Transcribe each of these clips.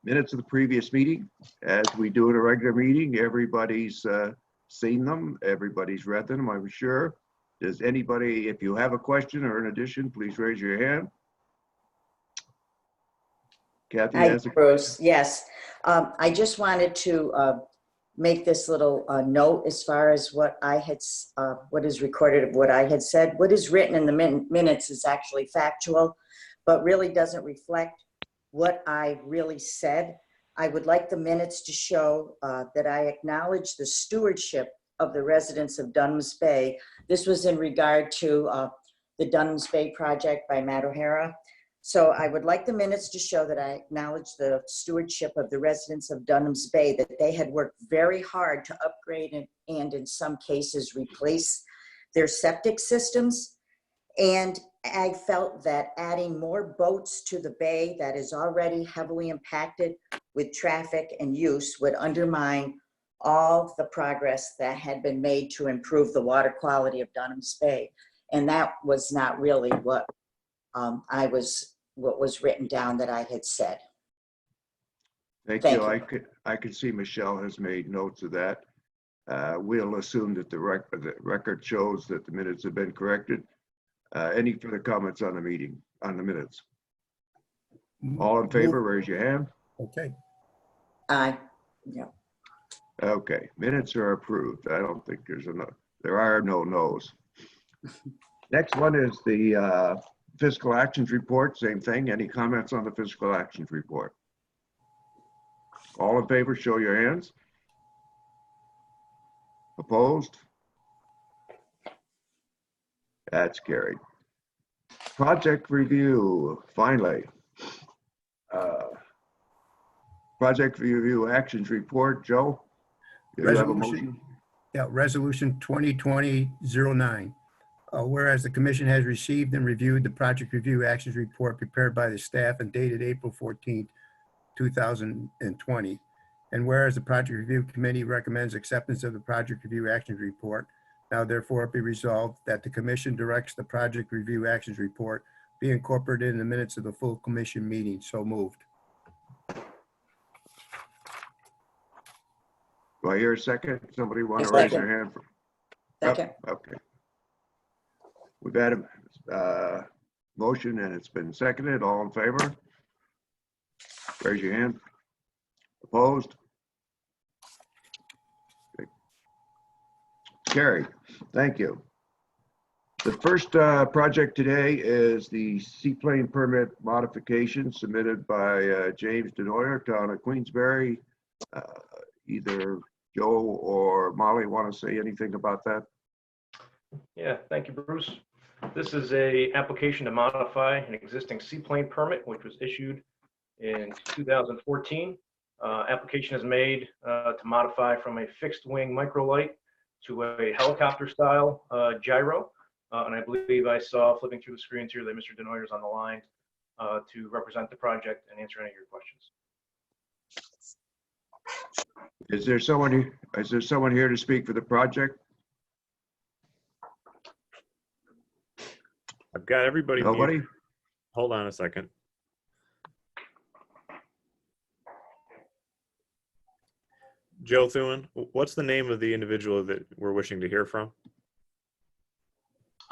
minutes of the previous meeting. As we do in a regular meeting, everybody's seen them, everybody's read them, I'm sure. Does anybody, if you have a question or an addition, please raise your hand. Kathy Hi, has a Bruce. Yes. I just wanted to make this little note as far as what I had, what is recorded of what I had said. What is written in the minutes is actually factual, but really doesn't reflect what I really said. I would like the minutes to show that I acknowledge the stewardship of the residents of Dunham's Bay. This was in regard to the Dunham's Bay project by Matt O'Hara. So I would like the minutes to show that I acknowledge the stewardship of the residents of Dunham's Bay, that they had worked very hard to upgrade and in some cases replace their septic systems. And I felt that adding more boats to the bay that is already heavily impacted with traffic and use would undermine all the progress that had been made to improve the water quality of Dunham's Bay. And that was not really what what was written down that I had said. Thank you. I can see Michelle has made notes of that. We'll assume that the record shows that the minutes have been corrected. Any further comments on the meeting, on the minutes? All in favor, raise your hand. Okay. Aye. Yeah. Okay, minutes are approved. I don't think there are no no's. Next one is the fiscal actions report, same thing. Any comments on the fiscal actions report? All in favor, show your hands. Opposed? That's carried. Project review, finally. Project review actions report, Joe? Do you have a motion? Yeah, resolution 2020-09. Whereas the commission has received and reviewed the project review actions report prepared by the staff and dated April 14th, 2020. And whereas the project review committee recommends acceptance of the project review actions report, now therefore be resolved that the commission directs the project review actions report be incorporated in the minutes of the full commission meeting. So moved. Do I hear a second? Somebody want to raise their hand? Second. Oh, okay. We've had a motion and it's been seconded. All in favor? Raise your hand. Opposed? Okay. Carried. Thank you. The first project today is the seaplane permit modification submitted by James Denoyer, town of Queensbury. Either Joe or Molly want to say anything about that? Yeah, thank you, Bruce. This is a application to modify an existing seaplane permit, which was issued in 2014. Application is made to modify from a fixed wing microlight to a helicopter style gyro. And I believe I saw flipping through the screens here that Mr. Denoyer is on the line to represent the project and answer any of your questions. Is there someone here to speak for the project? I've got everybody. Nobody? Muted. Hold on a second. Joe Thune, what's the name of the individual that we're wishing to hear from?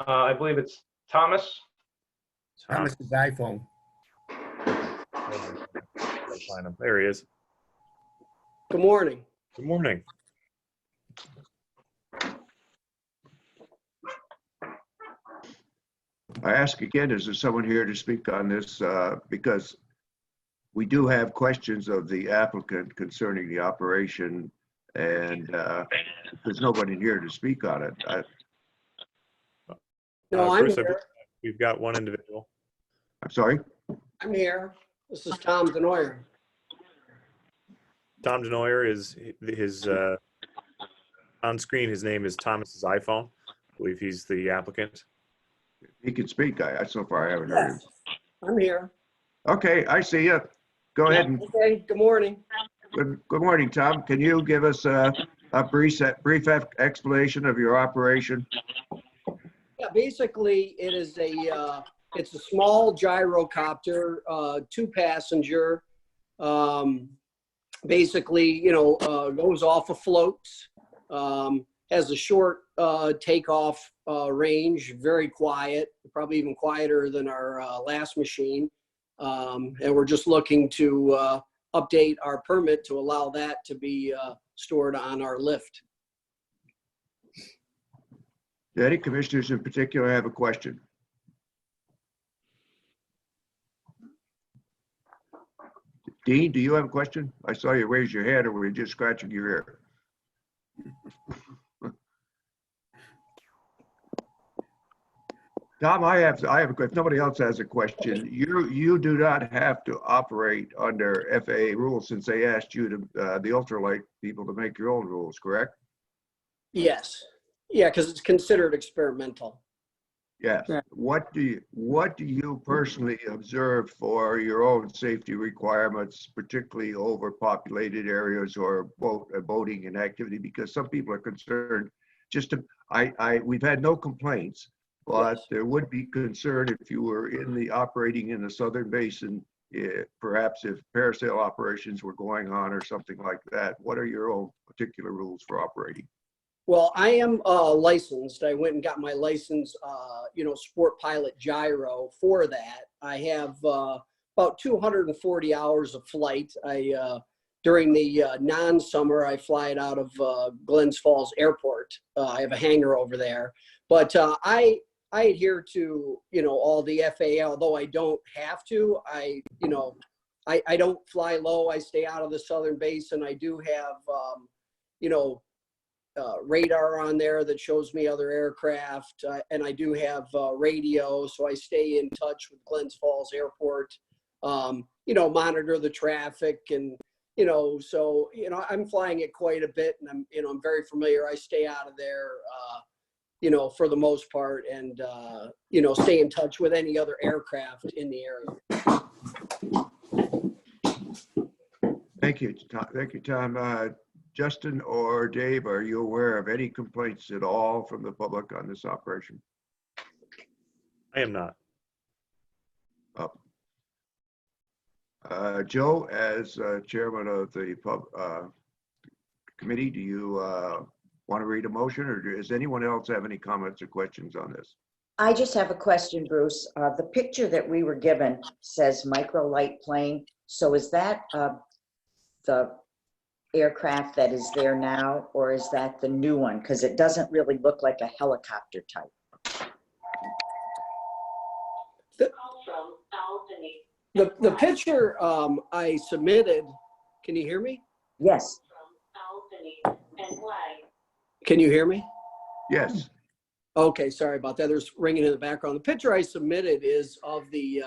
I believe it's Thomas. Thomas's iPhone. Find him. There he is. Good morning. Good morning. I ask again, is there someone here to speak on this? Because we do have questions of the applicant concerning the operation, and there's nobody here to speak on it. No, I'm Bruce, here. we've got one individual. I'm sorry? I'm here. This is Tom Denoyer. Tom Denoyer is his on screen. His name is Thomas's iPhone. I believe he's the applicant. He can speak. So far I haven't heard him. Yes, I'm here. Okay, I see you. Go ahead. And, Okay, good morning. good morning, Tom. Can you give us a brief explanation of your operation? Yeah, basically it is it's a small gyrocopter, 2-passenger. Basically, goes off of floats, has a short takeoff range, very quiet, probably even quieter than our last machine. And we're just looking to update our permit to allow that to be stored on our lift. Do any commissioners in particular have a question? Dean, do you have a question? I saw you raise your hand, or were you just scratching your ear? Tom, I have, if nobody else has a question, you do not have to operate under FAA rules since they asked you to, the ultralight people, to make your own rules, correct? Yes. Yeah, because it's considered experimental. Yes. Yeah. What do you personally observe for your own safety requirements, particularly over populated areas or boating and activity? Because some people are concerned. We've had no complaints, but Yes. there would be concern if you were operating in the southern basin, perhaps if parasail operations were going on or something like that. What are your own particular rules for operating? Well, I am licensed. I went and got my license, sport pilot gyro for that. I have about 240 hours of flight. During the non-summer, I fly it out of Glens Falls Airport. I have a hangar over there. But I adhere to, all the FAA, although I don't have to. I don't fly low. I stay out of the southern basin. I do have, radar on there that shows me other aircraft, and I do have radio, so I stay in touch with Glens Falls Airport, monitor the traffic, and I'm flying it quite a bit, and I'm very familiar. I stay out of there for the most part, and stay in touch with any other aircraft in the area. Thank you, Tom. Thank you, Tom. Justin or Dave, are you aware of any complaints at all from the public on this operation? I am not. Joe, as chairman of the committee, do you want to read a motion, or does anyone else have any comments or questions on this? I just have a question, Bruce. The picture that we were given says micro light plane. So is that the aircraft that is there now, or is that the new one? Because it doesn't really look like a helicopter type. The picture I submitted, can you hear me? Yes. Can you hear me? Yes. Okay, sorry about that. There's ringing in the background. The picture I submitted is of the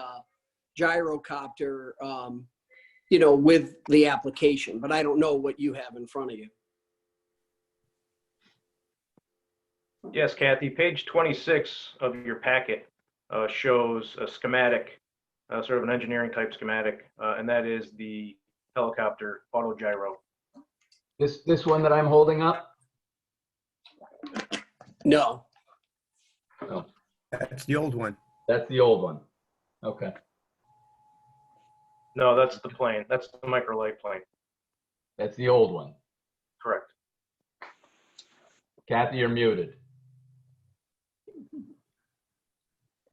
gyrocopter, with the application, but I don't know what you have in front of you. Yes, Kathy, page 26 of your packet shows a schematic, sort of an engineering type schematic, and that is the helicopter auto gyro. This one that I'm holding up? No. No, That's the old one. that's the old one. Okay. No, that's the plane. That's the microlight plane. That's the old one. Correct. Kathy, you're muted.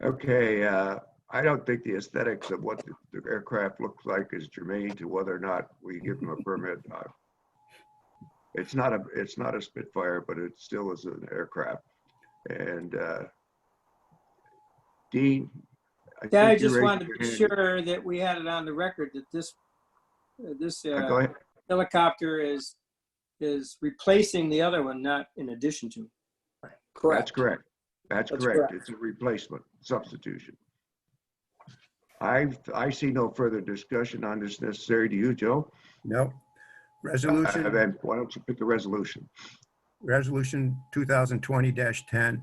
Okay. I don't think the aesthetics of what the aircraft looks like is germane to whether or not we give them a permit. It's not a Spitfire, but it still is an aircraft. And Dean, Yeah, I think you just raised wanted to your be hand. sure that we had it on the record that this Go ahead. helicopter is replacing the other one, not in addition to. Correct. That's correct. That's That's correct. correct. It's a replacement, substitution. I see no further discussion on this necessary. Do you, Joe? No. Resolution. Then why don't you pick a resolution? Resolution 2020-10,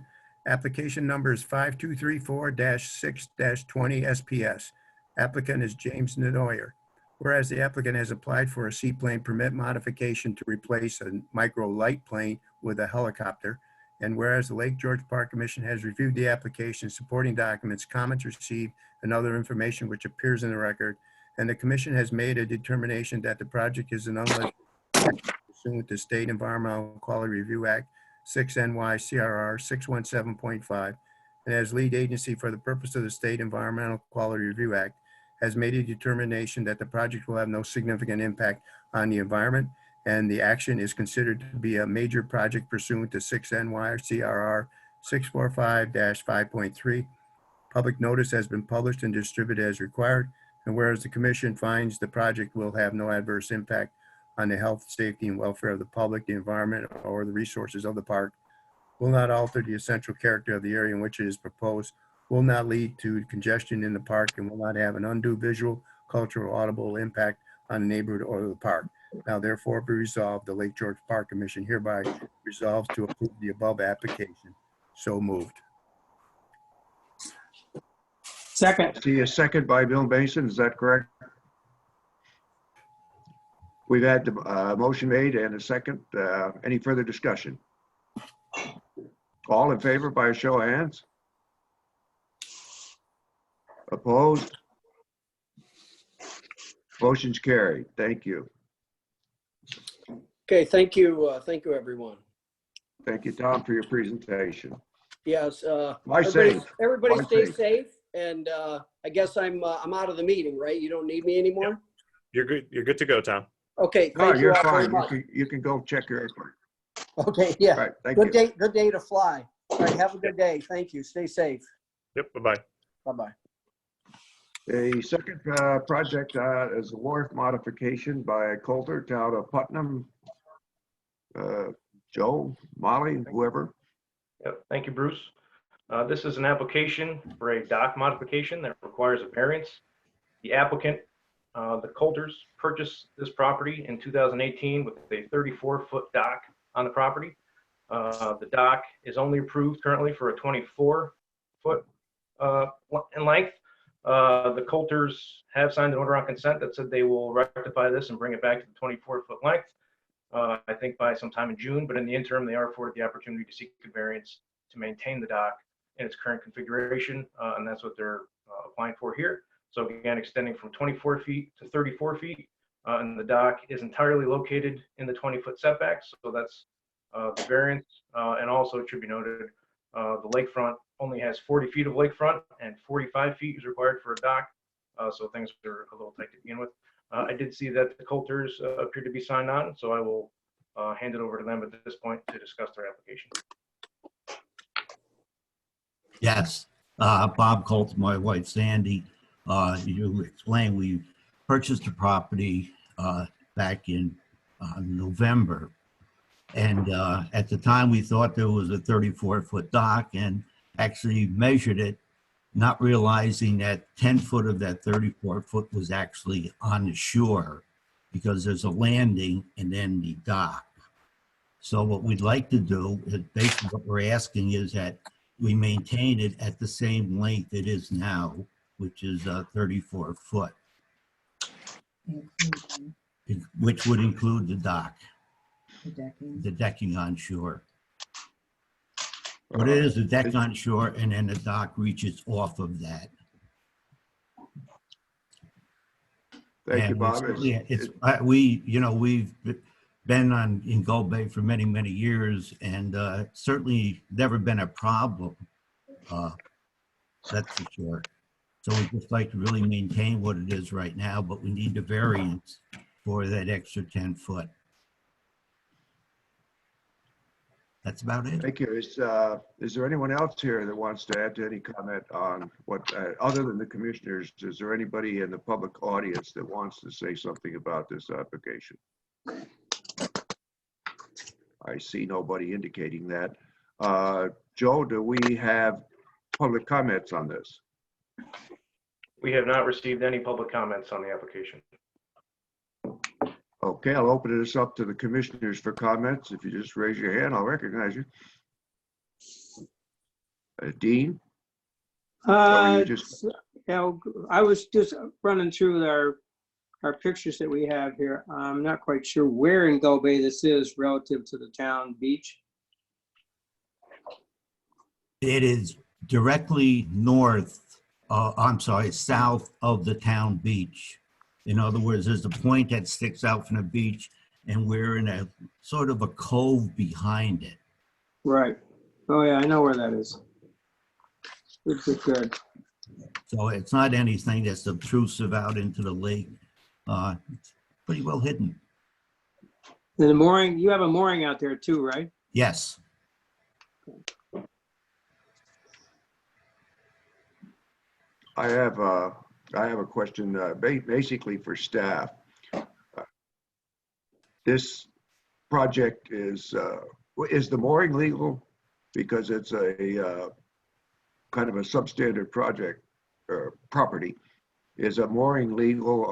application numbers 5234-6-20 SPS. Applicant is James Nadoyer. Whereas the applicant has applied for a seaplane permit modification to replace a micro light plane with a helicopter, and whereas the Lake George Park Commission has reviewed the application, supporting documents, comments received, and other information which appears in the record, and the commission has made a determination that the project is an unlicensed pursuant to State Environmental Quality Review Act 6 NYCRR 617.5, and as lead agency for the purpose of the State Environmental Quality Review Act, has made a determination that the project will have no significant impact on the environment, and the action is considered to be a major project pursuant to 6 NYCRR 645-5.3. Public notice has been published and distributed as required, and whereas the commission finds the project will have no adverse impact on the health, safety, and welfare of the public, the environment, or the resources of the park, will not alter the essential character of the area in which it is proposed, will not lead to congestion in the park, and will not have an undue visual, cultural, audible impact on the neighborhood or the park. Now therefore be resolved, the Lake George Park Commission hereby resolves to approve the above application. So moved. Second. See a second by Bill Mason, is that correct? We've had the motion made and a second. Any further discussion? All in favor by a show of hands? Opposed? Motion's carried. Thank you. Okay, thank you, everyone. Thank you, Tom, for your presentation. Yes, Why everybody, safe? everybody Why stay safe? safe, and I guess I'm out of the meeting, right? You don't need me anymore? You're good. You're good to go, Tom. Okay, No, thank you you're all very fine. much. You can go check your airport. Okay, All yeah, right, thank you. good day to fly. All right, have a good day. Thank you. Stay safe. Yep. Bye-bye. Bye-bye. The second project is a wharf modification by Coulter, town of Putnam. Joe, Molly, whoever. Yep, thank you, Bruce. This is an application for a dock modification that requires a variance. The applicant, the Coulters, purchased this property in 2018 with a 34-foot dock on the property. The dock is only approved currently for a 24-foot in length. The Coulters have signed an order on consent that said they will rectify this and bring it back to the 24-foot length. I think by sometime in June, but in the interim, they are afforded the opportunity to seek a variance to maintain the dock in its current configuration, and that's what they're applying for here. So again, extending from 24 feet to 34 feet, and the dock is entirely located in the 20-foot setbacks. So that's the variance, and also it should be noted, the lakefront only has 40 feet of lakefront, and 45 feet is required for a dock. So things are a little tight to begin with. I did see that the Coulters appear to be signed on, so I will hand it over to them at this point to discuss their application. Yes, Bob Colt, my wife Sandy. You explained we purchased the property back in November. And at the time we thought there was a 34-foot dock and actually measured it, not realizing that 10 foot of that 34-foot was actually on the shore because there's a landing and then the dock. So what we'd like to do is basically what we're asking is that we maintain it at the same length it is now, which is 34 foot, which would include the dock, the decking on shore. What it is, the deck on shore, and then the dock reaches off of that. Thank you, Bob. We've been in Gold Bay for many, many years, and certainly never been a problem. That's for sure. So we just like to really maintain what it is right now, but we need the variance for that extra 10 foot. That's about it. Thank you. Is there anyone else here that wants to add to any comment on what, other than the commissioners, is there anybody in the public audience that wants to say something about this application? I see nobody indicating that. Joe, do we have public comments on this? We have not received any public comments on the application. Okay, I'll open this up to the commissioners for comments. If you just raise your hand, I'll recognize you. Dean? Yeah, I was just running through our pictures that we have here. I'm not quite sure where in Gold Bay this is relative to the town beach. It is directly north, south of the town beach. In other words, there's a point that sticks out from the beach, and we're in a sort of a cove behind it. Right. Oh, yeah, I know where that is. Good. So it's not anything that's obtrusive out into the lake. It's pretty well hidden. And the mooring, you have a mooring out there too, right? Yes. I have a question, basically for staff. This project is the mooring legal? Because it's a kind of a substandard project or property. Is a mooring legal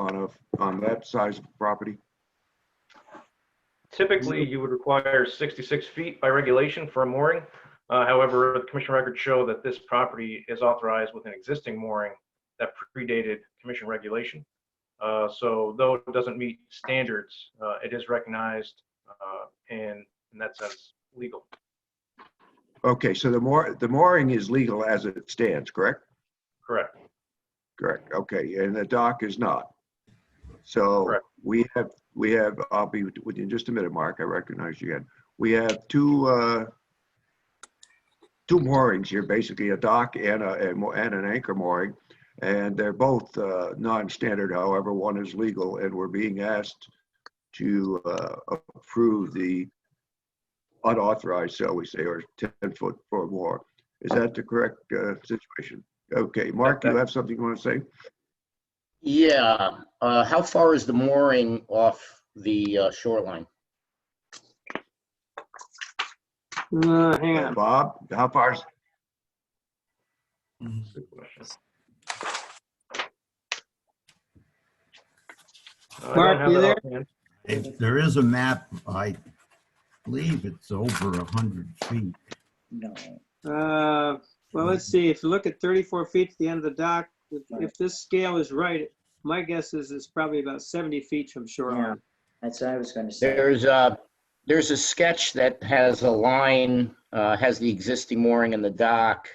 on that size of property? Typically, you would require 66 feet by regulation for a mooring. However, the commission records show that this property is authorized with an existing mooring that predated commission regulation. So though it doesn't meet standards, it is recognized and in that sense legal. Okay, so the mooring is legal as it stands, correct? Correct. Correct. Okay, and the dock is not. So Correct. we have. I'll be with you in just a minute, Mark. I recognize you again. We have two moorings here, basically a dock and an anchor mooring, and they're both non-standard. However, one is legal, and we're being asked to approve the unauthorized, shall we say, or 10-foot or more. Is that the correct situation? Okay, Mark, you have something you want to say? Yeah, how far is the mooring off the shoreline? Hang on. Bob, how far is? Good question. I don't Mark, have you that there? offhand. If there is a map, I believe it's over 100 feet. No. Well, let's see. If you look at 34 feet to the end of the dock, if this scale is right, my guess is it's probably about 70 feet from shoreline. That's what I was going to say. There's a sketch that has a line, has the existing mooring in the dock.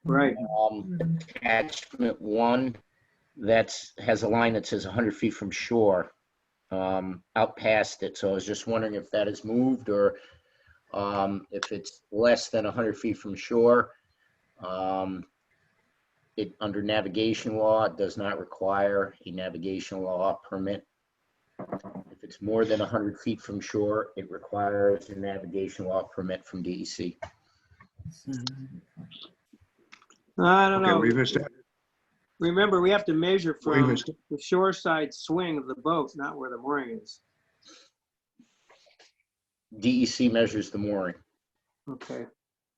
Right. Attachment 1 has a line that says 100 feet from shore, out past it. So I was just wondering if that is moved or if it's less than 100 feet from shore. It under navigation law, it does not require a navigation law permit. If it's more than 100 feet from shore, it requires a navigation law permit from DEC. I don't know. Okay, we've established. Remember, we have to measure from We've the shoreside swing of the boat, not where the mooring is. DEC measures the mooring. Okay.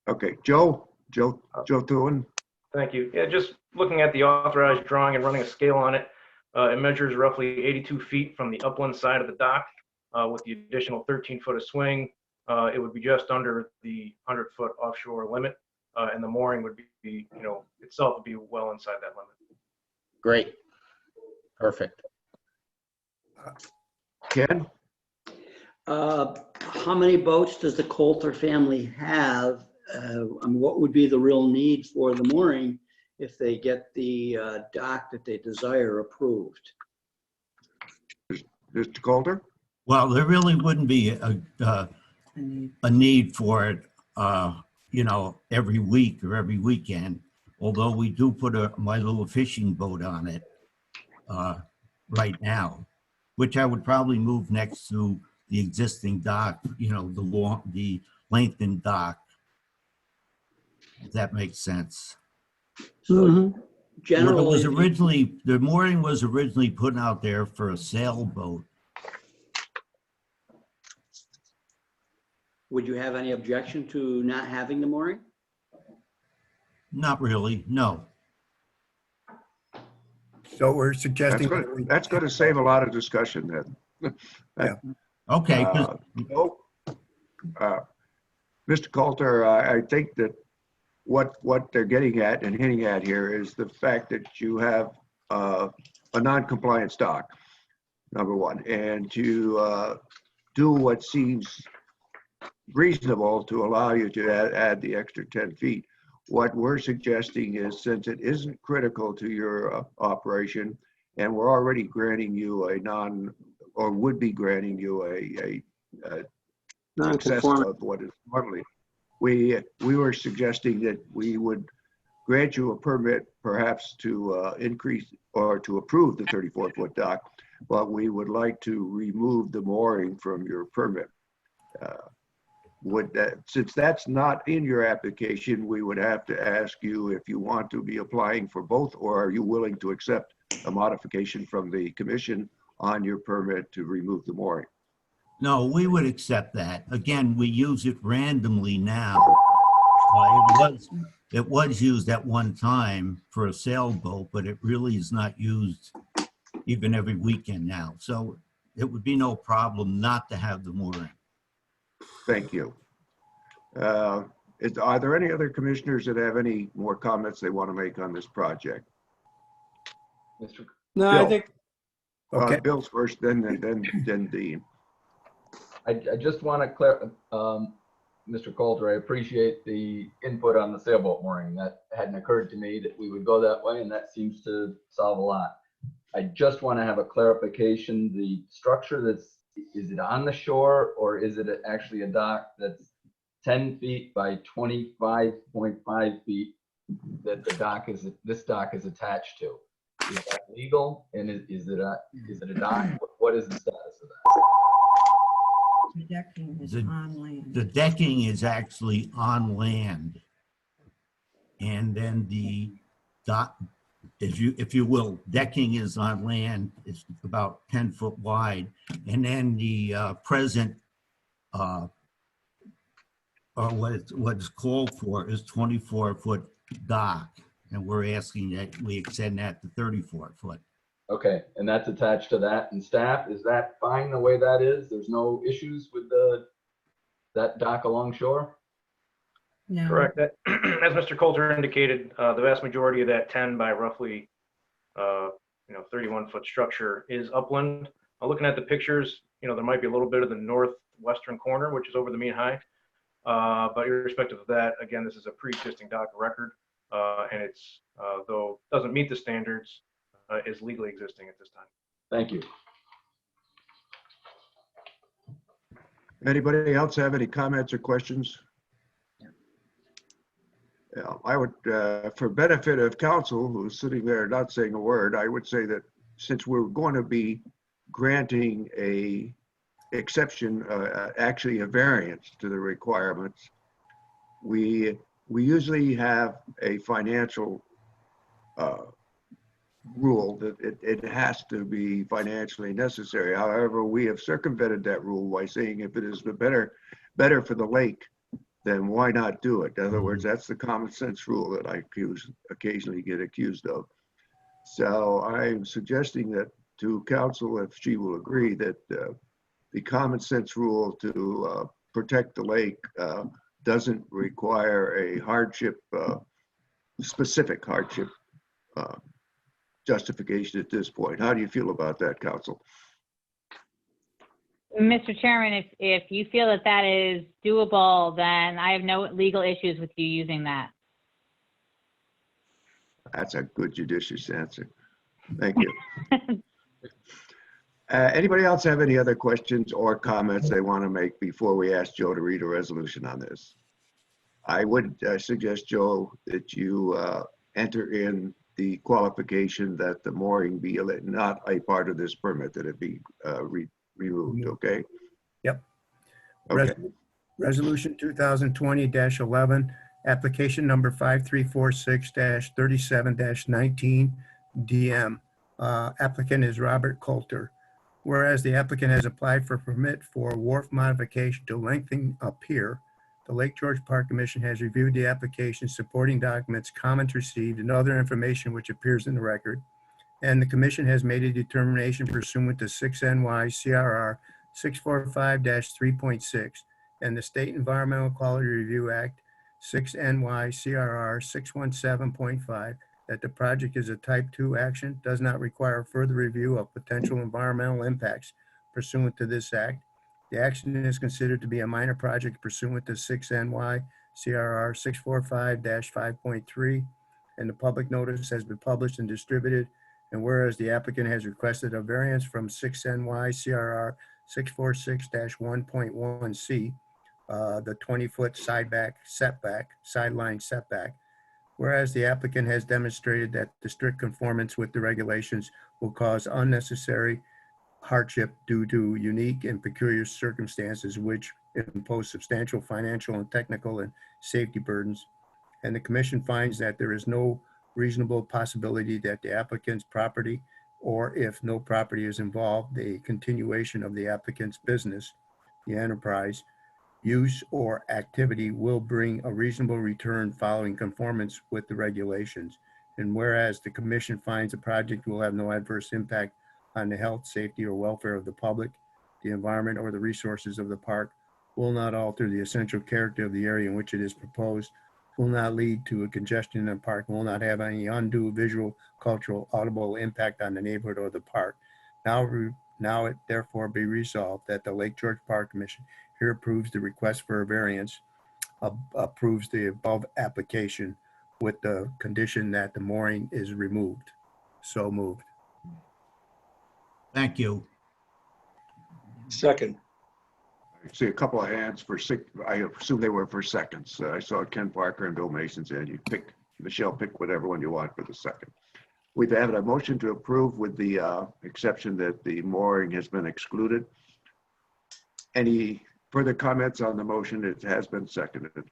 Okay, Joe Thune. Thank you. Yeah, just looking at the authorized drawing and running a scale on it, it measures roughly 82 feet from the upland side of the dock. With the additional 13-foot of swing, it would be just under the 100-foot offshore limit, and the mooring would be, itself would be well inside that limit. Great. Perfect. Ken? How many boats does the Coulter family have? What would be the real need for the mooring if they get the dock that they desire approved? Mr. Calder? Well, there really wouldn't be a need for it, every week or every weekend. Although we do put my little fishing boat on it right now, which I would probably move next to the existing dock, the lengthened dock. If that makes sense. So generally, The mooring was originally put out there for a sailboat. would you have any objection to not having the mooring? Not really, no. So we're suggesting. That's going to save a lot of discussion then. Yeah. Okay. Mr. Coulter, I think that what they're getting at and hinting at here is the fact that you have a non-compliant stock, number one, and to do what seems reasonable to allow you to add the extra 10 feet. What we're suggesting is, since it isn't critical to your operation and we're already granting you a or would be granting you a excess Non-conforming. of what is normally. We were suggesting that we would grant you a permit perhaps to increase or to approve the 34-foot dock, but we would like to remove the mooring from your permit. Since that's not in your application, we would have to ask you if you want to be applying for both, or are you willing to accept a modification from the commission on your permit to remove the mooring? No, we would accept that. Again, we use it randomly now. It was used at one time for a sailboat, but it really is not used even every weekend now. So it would be no problem not to have the mooring. Thank you. Are there any other commissioners that have any more comments they want to make on this project? Mr. No, Bill. I think, Okay. Bill's first, then Dean. I just want to clear, Mr. Coulter, I appreciate the input on the sailboat mooring. That hadn't occurred to me that we would go that way, and that seems to solve a lot. I just want to have a clarification. The structure is it on the shore, or is it actually a dock that's 10 feet by 25.5 feet that this dock is attached to? Is that legal? And is it a dock? What is the status of that? The decking is The- on land. The decking is actually on land. And then the dock, if you will, decking is on land. It's about 10 foot wide. And then the present, or what's called for is 24-foot dock. And we're asking that we extend that to 34-foot. Okay, and that's attached to that. And staff, is that fine the way that is? There's no issues with that dock along shore? No. Correct. As Mr. Coulter indicated, the vast majority of that 10 by roughly 31-foot structure is upland. Looking at the pictures, there might be a little bit of the northwestern corner, which is over the mean high. But irrespective of that, again, this is a pre-existing dock of record, and it's, though doesn't meet the standards, is legally existing at this time. Thank you. Anybody else have any comments or questions? Yeah, I would, for benefit of council who's sitting there not saying a word, I would say that since we're going to be granting a exception, actually a variance to the requirements, we usually have a financial rule that it has to be financially necessary. However, we have circumvented that rule by saying if it is better for the lake, then why not do it? In other words, that's the common sense rule that I occasionally get accused of. So I'm suggesting that to council, if she will agree, that the common sense rule to protect the lake doesn't require a hardship, specific hardship justification at this point. How do you feel about that, council? Mr. Chairman, if you feel that that is doable, then I have no legal issues with you using that. That's a good judicious answer. Thank you. Anybody else have any other questions or comments they want to make before we ask Joe to read a resolution on this? I would suggest, Joe, that you enter in the qualification that the mooring be not a part of this permit, that it be removed, okay? Yep. Okay. Resolution 2020-11, application number 5346-37-19 DM. Applicant is Robert Coulter. Whereas the applicant has applied for permit for wharf modification to lengthen a pier, the Lake George Park Commission has reviewed the application, supporting documents, comments received, and other information which appears in the record. And the commission has made a determination pursuant to 6 NY CRR 645-3.6 and the State Environmental Quality Review Act 6 NY CRR 617.5 that the project is a type 2 action, does not require further review of potential environmental impacts pursuant to this act. The action is considered to be a minor project pursuant to 6 NY CRR 645-5.3, and the public notice has been published and distributed, And whereas the applicant has requested a variance from 6 NY CRR 646-1.1C, the 20-foot sideline setback. Whereas the applicant has demonstrated that the strict conformance with the regulations will cause unnecessary hardship due to unique and peculiar circumstances which impose substantial financial and technical and safety burdens. And the commission finds that there is no reasonable possibility that the applicant's property, or if no property is involved, the continuation of the applicant's business, the enterprise, use or activity will bring a reasonable return following conformance with the regulations. And whereas the commission finds the project will have no adverse impact on the health, safety, or welfare of the public, the environment, or the resources of the park, will not alter the essential character of the area in which it is proposed, will not lead to a congestion in the park, will not have any undue visual, cultural, audible impact on the neighborhood or the park. Now it therefore be resolved that the Lake George Park Commission here approves the request for a variance, approves the above application with the condition that the mooring is removed. So moved. Thank you. Second. I see a couple of hands for I assume they were for seconds. I saw Ken Parker and Bill Mason's hand. You pick, Michelle, pick whatever one you want for the second. We've had a motion to approve with the exception that the mooring has been excluded. Any further comments on the motion? It has been seconded.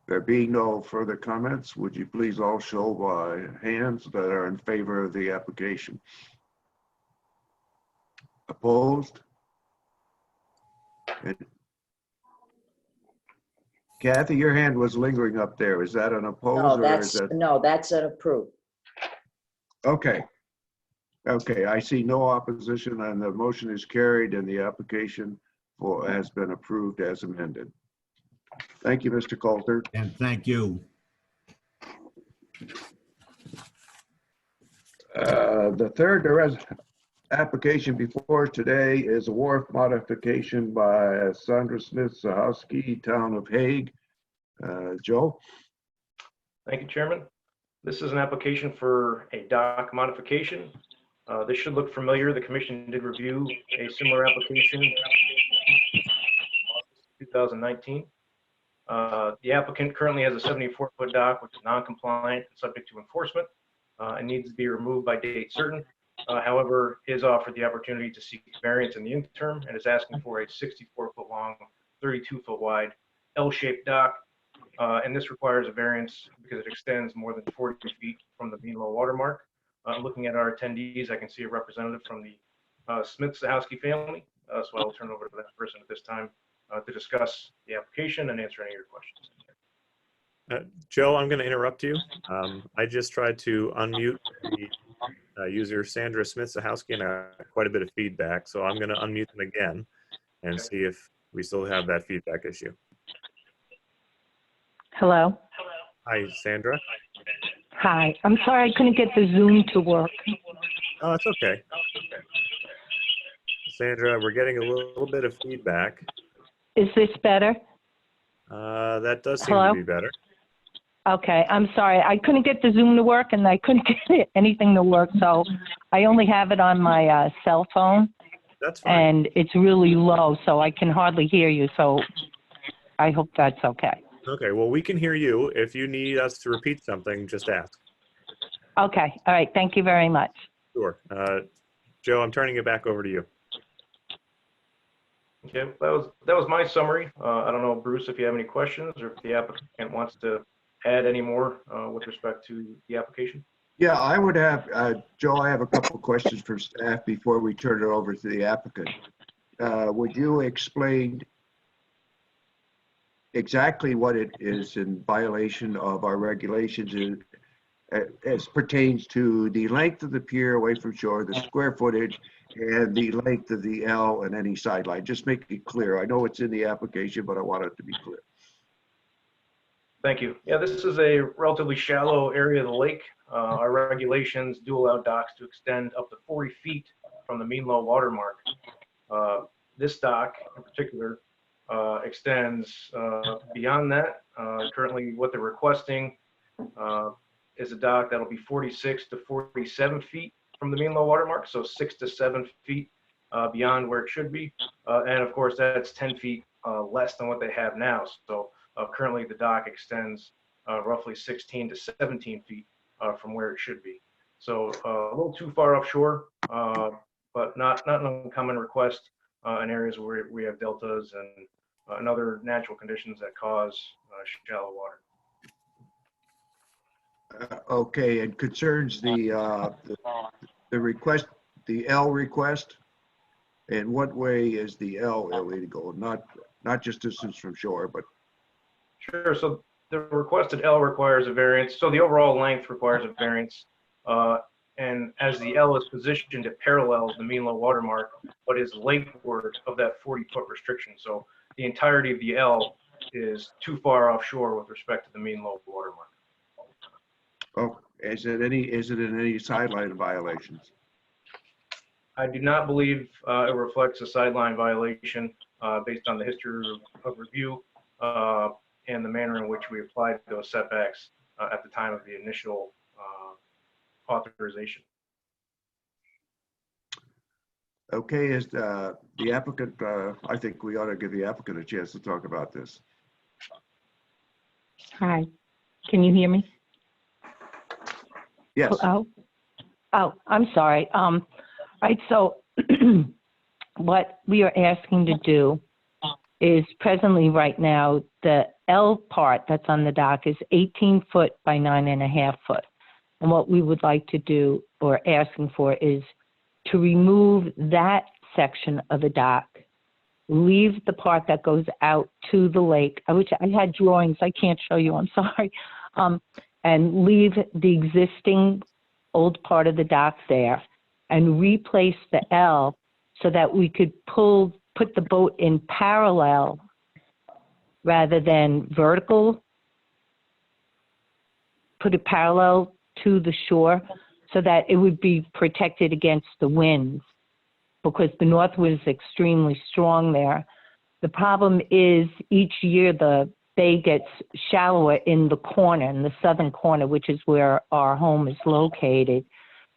There being no further comments, would you please all show by hands that are in favor of the application? Opposed? And Kathy, your hand was lingering up there. Is that an opposed or is that? No, that's an approved. Okay. Okay, I see no opposition and the motion is carried and the application has been approved as amended. Thank you, Mr. Coulter. And thank you. The third application before today is a wharf modification by Sandra Smith-Zahowski, Town of Hague. Joe? Thank you, Chairman. This is an application for a dock modification. This should look familiar. The commission did review a similar application in 2019. The applicant currently has a 74-foot dock, which is non-compliant and subject to enforcement and needs to be removed by date certain. However, is offered the opportunity to seek variance in the interim and is asking for a 64-foot long, 32-foot wide L-shaped dock. And this requires a variance because it extends more than 40 feet from the mean low water mark. Looking at our attendees, I can see a representative from the Smith-Zahowski family. So I'll turn over to that person at this time to discuss the application and answer any of your questions. Joe, I'm going to interrupt you. I just tried to unmute the user Sandra Smith-Zahowski and quite a bit of feedback. So I'm going to unmute them again and see if we still have that feedback issue. Hello. Hi, Sandra. Hi. I'm sorry I couldn't get the Zoom to work. Oh, it's okay. Sandra, we're getting a little bit of feedback. Is this better? That does seem Hello? to be better. Okay. I'm sorry. I couldn't get the Zoom to work and I couldn't get anything to work. So I only have it on my cell phone. That's fine. And it's really low, so I can hardly hear you. So I hope that's okay. Okay, well, we can hear you. If you need us to repeat something, just ask. Okay. All right. Thank you very much. Sure. Joe, I'm turning it back over to you. Okay, that was my summary. I don't know, Bruce, if you have any questions or if the applicant wants to add any more with respect to the application. Yeah, I would have, Joe, I have a couple of questions for staff before we turn it over to the applicant. Would you explain exactly what it is in violation of our regulations as pertains to the length of the pier away from shore, the square footage, and the length of the L and any sideline? Just make it clear. I know it's in the application, but I want it to be clear. Thank you. Yeah, this is a relatively shallow area of the lake. Our regulations do allow docks to extend up to 40 feet from the mean low water mark. This dock in particular extends beyond that. Currently what they're requesting is a dock that'll be 46 to 47 feet from the mean low water mark, so 6 to 7 feet beyond where it should be. And of course, that's 10 feet less than what they have now. So currently the dock extends roughly 16 to 17 feet from where it should be. So a little too far offshore, but not an uncommon request in areas where we have deltas and other natural conditions that cause shallow water. Okay, and concerns the request, the L request. In what way is the L illegal? Not just distance from shore, but. Sure. So the requested L requires a variance. So the overall length requires a variance. And as the L is positioned, it parallels the mean low water mark, but is lakeward of that 40-foot restriction. So the entirety of the L is too far offshore with respect to the mean low water mark. Oh, is it in any sideline violations? I do not believe it reflects a sideline violation based on the history of review and the manner in which we applied those setbacks at the time of the initial authorization. Okay, is the applicant, I think we ought to give the applicant a chance to talk about this. Hi, can you hear me? Yes. Oh, I'm sorry. Right, so what we are asking to do is presently right now, the L part that's on the dock is 18 foot by 9.5 foot. And what we would like to do or asking for is to remove that section of the dock, leave the part that goes out to the lake. I wish I had drawings. I can't show you. I'm sorry. And leave the existing old part of the dock there and replace the L so that we could put the boat in parallel rather than vertical, put it parallel to the shore so that it would be protected against the winds because the north wind is extremely strong there. The problem is each year the bay gets shallower in the corner, in the southern corner, which is where our home is located,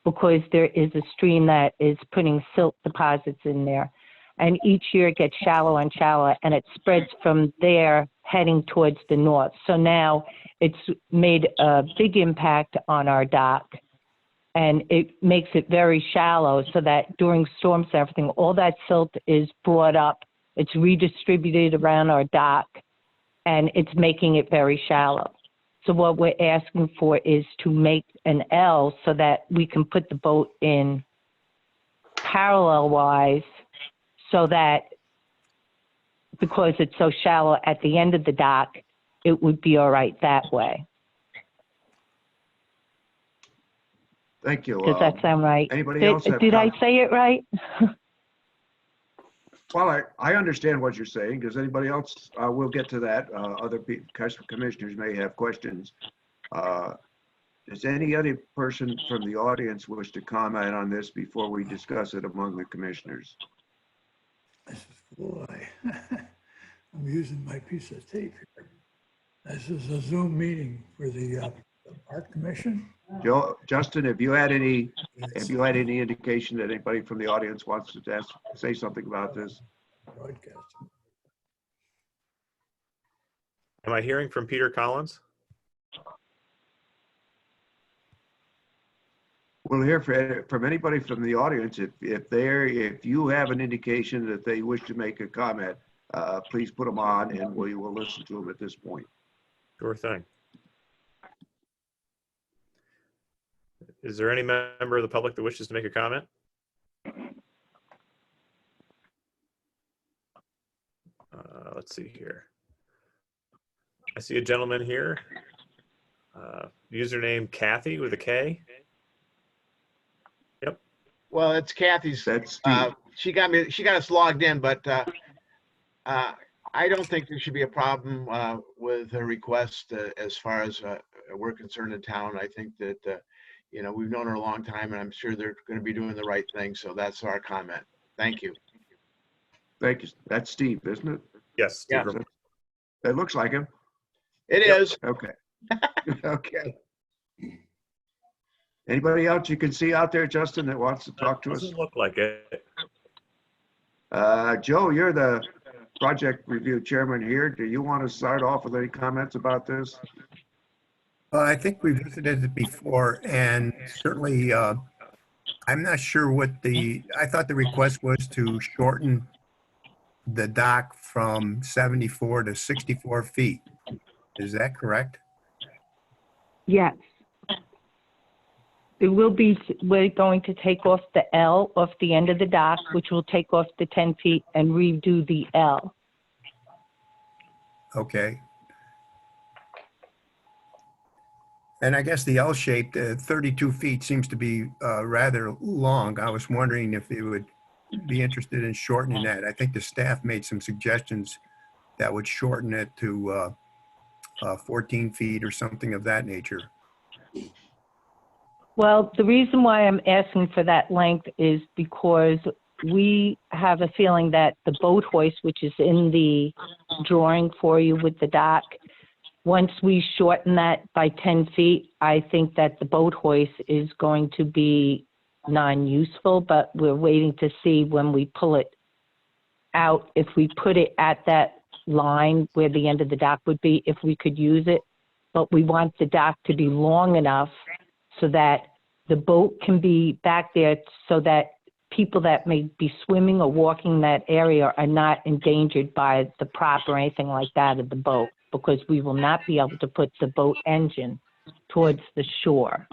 because there is a stream that is putting silt deposits in there. And each year it gets shallower and shallower, and it spreads from there heading towards the north. So now it's made a big impact on our dock, and it makes it very shallow so that during storms and everything, all that silt is brought up, it's redistributed around our dock, and it's making it very shallow. So what we're asking for is to make an L so that we can put the boat in parallel-wise so that because it's so shallow at the end of the dock, it would be all right that way. Thank you. Does that sound right? Anybody else have Did I comments? say it right? Well, I understand what you're saying. Does anybody else, we'll get to that. Other commissioners may have questions. Does any other person from the audience wish to comment on this before we discuss it among the commissioners? Boy, I'm using my piece of tape here. This is a Zoom meeting for the Art Commission. Justin, have you had any indication that anybody from the audience wants to say something about this? Broadcast. Am I hearing from Peter Collins? We'll hear from anybody from the audience. If you have an indication that they wish to make a comment, please put them on and we will listen to them at this point. Sure thing. Is there any member of the public that wishes to make a comment? Let's see here. I see a gentleman here. Username Kathy with a K. Yep. Well, it's Kathy's. That's Steve. She got us logged in, but I don't think there should be a problem with her request as far as we're concerned in town. I think that we've known her a long time, and I'm sure they're going to be doing the right thing. So that's our comment. Thank you. Thank you. That's Steve, isn't it? Yes. Steve. Yeah. It looks like him. It is. Okay. Okay. Anybody else you can see out there, Justin, that wants to talk to us? Doesn't look like it. Joe, you're the project review chairman here. Do you want to start off with any comments about this? I think we visited it before, and certainly, I'm not sure what I thought the request was to shorten the dock from 74 to 64 feet. Is that correct? Yes. It will be, we're going to take off the L off the end of the dock, which will take off the 10 feet and redo the L. Okay. And I guess the L-shaped 32 feet seems to be rather long. I was wondering if it would be interested in shortening that. I think the staff made some suggestions that would shorten it to 14 feet or something of that nature. Well, the reason why I'm asking for that length is because we have a feeling that the boat hoist, which is in the drawing for you with the dock, once we shorten that by 10 feet, I think that the boat hoist is going to be non-useful, but we're waiting to see when we pull it out, if we put it at that line where the end of the dock would be, if we could use it. But we want the dock to be long enough so that the boat can be back there so that people that may be swimming or walking that area are not endangered by the prop or anything like that of the boat, because we will not be able to put the boat engine towards the shore,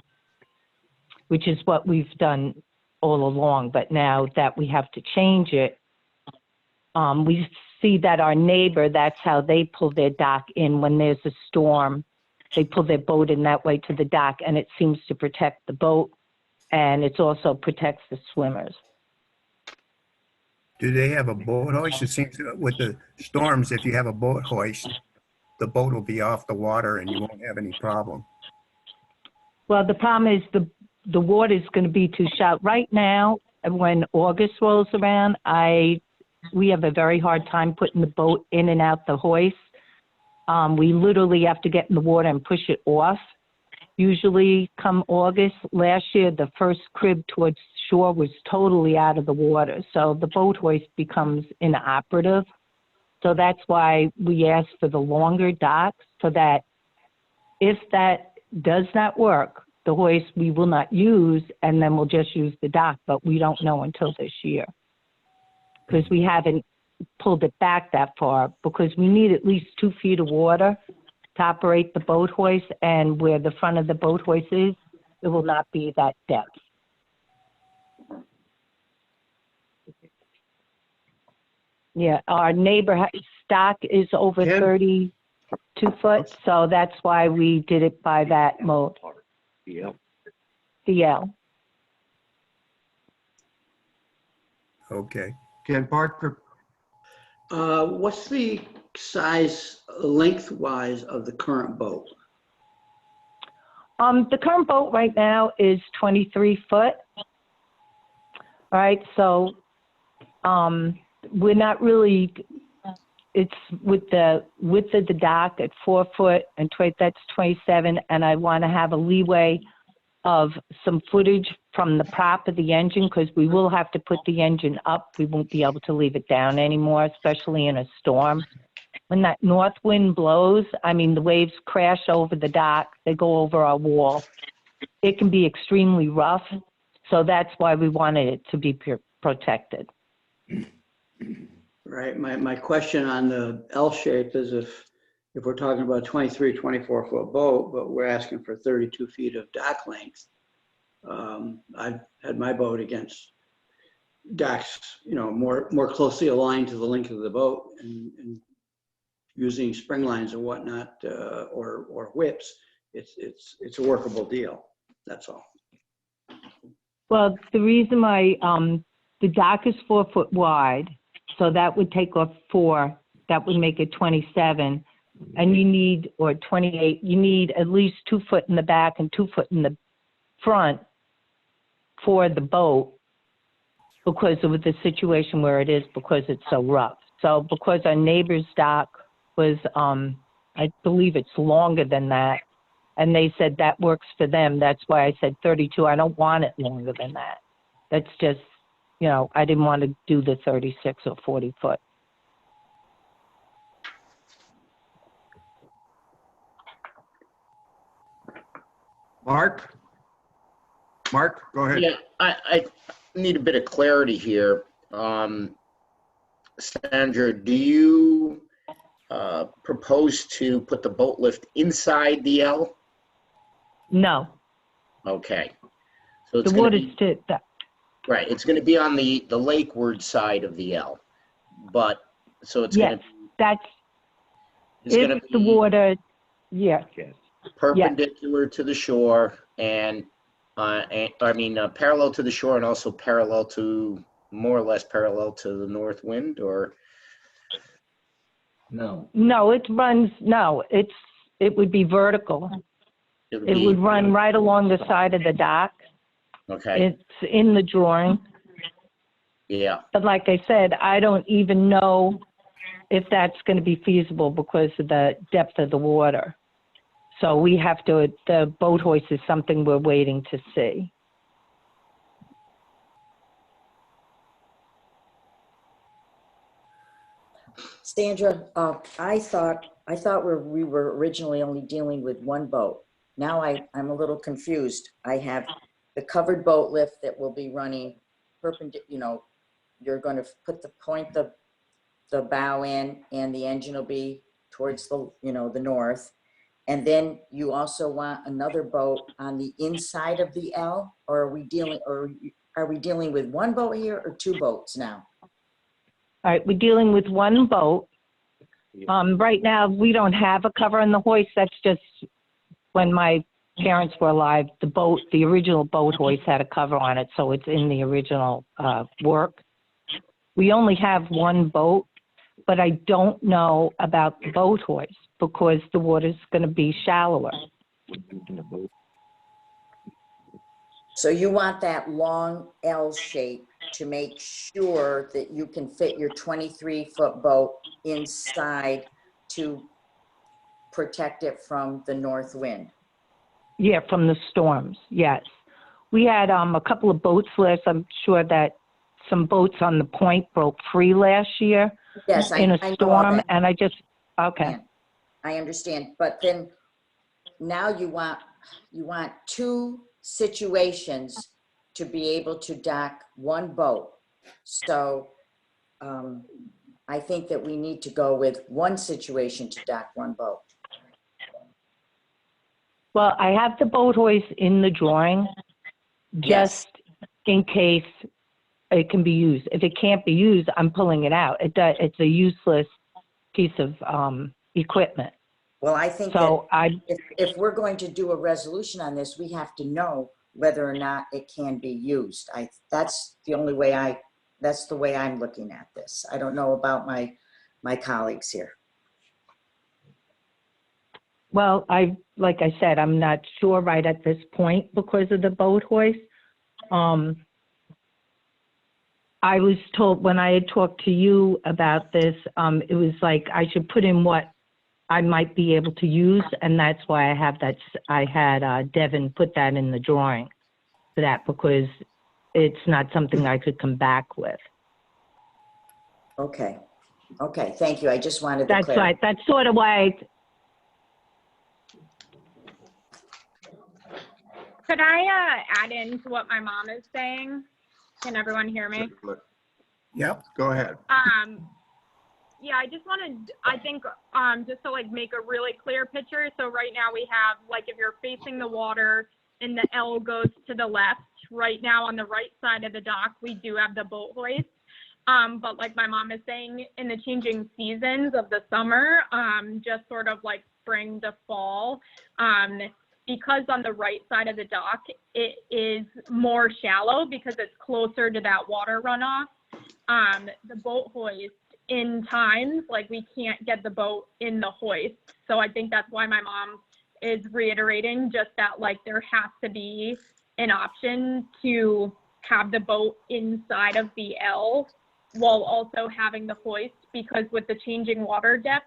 which is what we've done all along. But now that we have to change it, we see that our neighbor, that's how they pull their dock in when there's a storm. They pull their boat in that way to the dock, and it seems to protect the boat, and it also protects the swimmers. Do they have a boat hoist? It seems that with the storms, if you have a boat hoist, the boat will be off the water and you won't have any problem. Well, the problem is the water is going to be too shallow. Right now, when August rolls around, we have a very hard time putting the boat in and out the hoist. We literally have to get in the water and push it off. Usually come August, last year, the first crib towards shore was totally out of the water. So the boat hoist becomes inoperative. So that's why we ask for the longer docks, so that if that does not work, the hoist we will not use, and then we'll just use the dock, but we don't know until this year, because we haven't pulled it back that far, because we need at least 2 feet of water to operate the boat hoist, and where the front of the boat hoist is, it will not be that depth. Yeah, our neighbor stock is over 32 foot, so that's why we did it by that mode. The L. Okay. Ken Parker? What's the size lengthwise of the current boat? The current boat right now is 23 foot. All right, so we're not really, it's with the width of the dock at 4 foot and that's 27, and I want to have a leeway of some footage from the prop of the engine, because we will have to put the engine up. We won't be able to leave it down anymore, especially in a storm. When that north wind blows, I mean, the waves crash over the dock, they go over our wall. It can be extremely rough, so that's why we wanted it to be protected. Right. My question on the L-shaped is if we're talking about a 23, 24 foot boat, but we're asking for 32 feet of dock length. I've had my boat against docks, more closely aligned to the length of the boat, and using spring lines and whatnot, or whips. It's a workable deal. That's all. Well, the reason why the dock is 4 foot wide, so that would take off 4. That would make it 27. And you need, or 28, you need at least 2 foot in the back and 2 foot in the front for the boat, because of the situation where it is, because it's so rough. So because our neighbor's dock was, I believe it's longer than that, And they said that works for them. That's why I said 32. I don't want it longer than that. That's just, you know, I didn't want to do the 36 or 40 foot. Mark, go ahead. Yeah, I need a bit of clarity here. Sandra, do you propose to put the boat lift inside the L? No, Okay. So it's the going water's to be, too, right, it's going to be on the lakeward side of the L. But, so it's yes, going to, that's, it's going if to the be water, yeah, perpendicular to the shore and, parallel to the shore and also parallel to, more or less parallel to the north wind, or? No. no, it runs, no, it would be vertical. It would run right along the side of the dock. Okay, It's in the drawing. yeah, But like I said, I don't even know if that's going to be feasible because of the depth of the water. So we have to, the boat hoist is something we're waiting to see. Sandra, I thought we were originally only dealing with one boat. Now I'm a little confused. I have the covered boat lift that will be running perpendicular, you know, you're going to point the bow in and the engine will be towards the, you know, the north. And then you also want another boat on the inside of the L, or are we dealing with one boat here or two boats now? All right, we're dealing with one boat. Right now, we don't have a cover on the hoist. That's just when my parents were alive, the original boat hoist had a cover on it, so it's in the original work. We only have one boat, but I don't know about the boat hoist because the water's going to be shallower. So you want that long L shape to make sure that you can fit your 23-foot boat inside to protect it from the north wind. Yeah, from the storms, yes. We had a couple of boats last, I'm sure that some boats on the point broke free last year Yes, in I a know all storm, that. and I just, okay. I understand, but then now you want two situations to be able to dock one boat. So I think that we need to go with one situation to dock one boat. Well, I have the boat hoist in the drawing, just in case it can be used. If it can't be used, I'm pulling it out. It's a useless piece of equipment. Well, I think so that if we're going to do a resolution on this, we have to know whether or not it can be used. That's the way I'm looking at this. I don't know about my colleagues here. Well, like I said, I'm not sure right at this point because of the boat hoist. I was told when I had talked to you about this, it was like I should put in what I might be able to use, and that's why I have that. I had Devin put that in the drawing for that because it's not something I could come back with. Okay. Okay. Thank you. I just wanted to That's clarify. right. That's sort of why. Could I add into what my mom is saying? Can everyone hear me? Yep, go ahead. Yeah, I just wanted, I think, just to like make a really clear picture. So right now we have, like, if you're facing the water and the L goes to the left, right now on the right side of the dock, we do have the boat hoist. But like my mom is saying, in the changing seasons of the summer, just sort of like spring to fall, because on the right side of the dock, it is more shallow because it's closer to that water runoff. The boat hoist, in times, like, we can't get the boat in the hoist. So I think that's why my mom is reiterating just that, like, there has to be an option to have the boat inside of the L while also having the hoist, because with the changing water depth,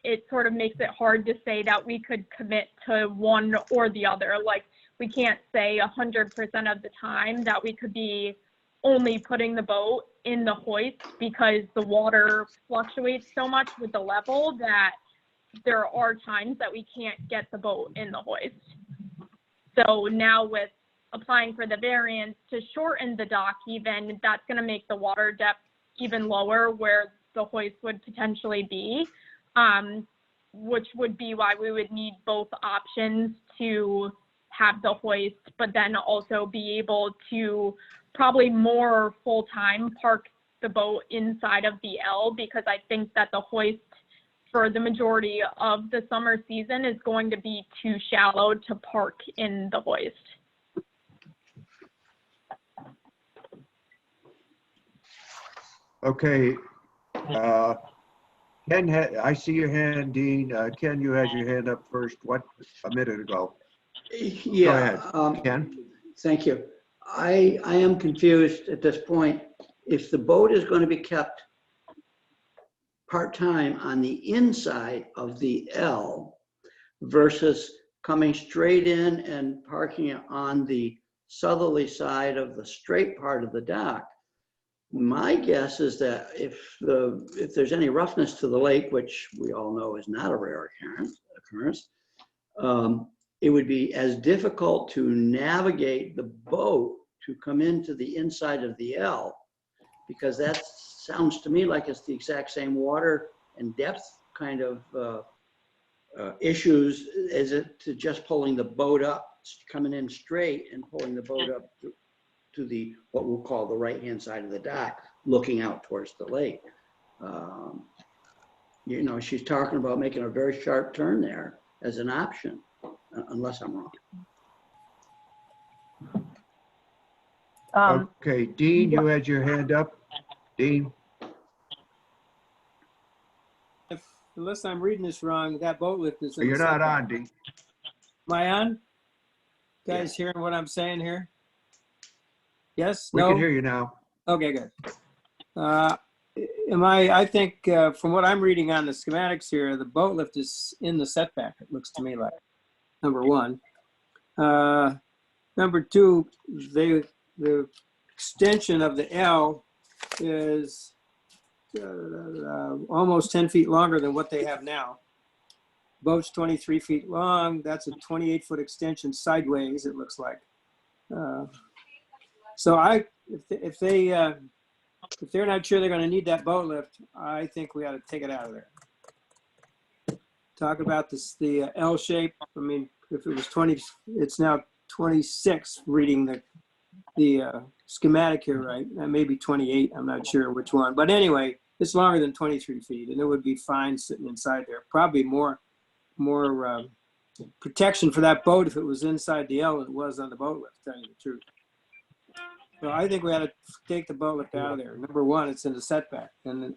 it sort of makes it hard to say that we could commit to one or the other. Like, we can't say 100% of the time that we could be only putting the boat in the hoist, because the water fluctuates so much with the level that there are times that we can't get the boat in the hoist. So now with applying for the variance to shorten the dock even, that's going to make the water depth even lower where the hoist would potentially be, which would be why we would need both options to have the hoist, but then also be able to probably more full-time park the boat inside of the L, because I think that the hoist for the majority of the summer season is going to be too shallow to park in the hoist. Okay. Ken, I see your hand, Dean. Ken, you had your hand up first, a minute ago. Go ahead, Ken. Thank you. I am confused at this point. If the boat is going to be kept part-time on the inside of the L versus coming straight in and parking it on the southerly side of the straight part of the dock, my guess is that if there's any roughness to the lake, which we all know is not a rare occurrence, it would be as difficult to navigate the boat to come into the inside of the L, because that sounds to me like it's the exact same water and depth kind of issues as it to just pulling the boat up, coming in straight and pulling the boat up to the what we'll call the right-hand side of the dock, looking out towards the lake. You know, she's talking about making a very sharp turn there as an option, unless I'm wrong. Okay, Dean, you had your hand up. Dean? Unless I'm reading this wrong, that boat lift is in You're the not setback. on, Dean. Am I on? Guys hearing what I'm saying here? Yes? We No? can hear you now. Okay, good. I think from what I'm reading on the schematics here, the boat lift is in the setback, it looks to me like, number one. Number two, the extension of the L is almost 10 feet longer than what they have now. Boat's 23 feet long. That's a 28-foot extension sideways, it looks like. So if they're not sure they're going to need that boat lift, I think we ought to take it out of there. Talk about the L shape. I mean, if it was 20, it's now 26 reading the schematic here, right? That may be 28. I'm not sure which one. But anyway, it's longer than 23 feet, and it would be fine sitting inside there. Probably more protection for that boat if it was inside the L than it was on the boat lift, to tell you the truth. So I think we ought to take the boat lift out of there. Number one, it's in the setback. And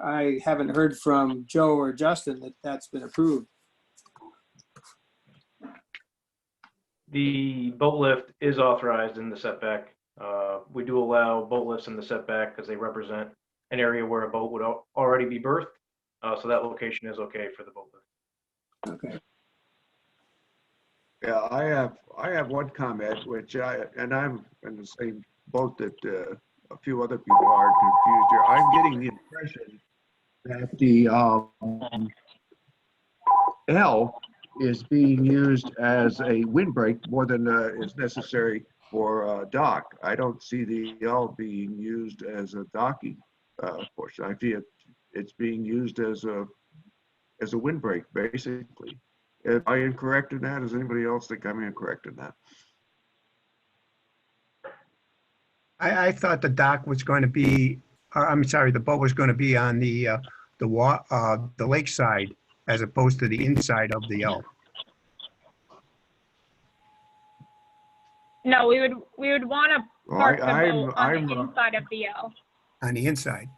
I haven't heard from Joe or Justin that that's been approved. The boat lift is authorized in the setback. We do allow boat lifts in the setback because they represent an area where a boat would already be berthed. So that location is okay for the boat lift. Okay. Yeah, I have one comment, and I'm in the same boat that a few other people are confused here. I'm getting the impression that the L is being used as a windbreak more than is necessary for a dock. I don't see the L being used as a docking portion. I feel it's being used as a windbreak, basically. Am I incorrect in that? Does anybody else think I'm incorrect in that? I thought the dock was going to be, I'm sorry, the boat was going to be on the lake side as opposed to the inside of the L. No, we would want to park the boat on the inside of the L. On the inside.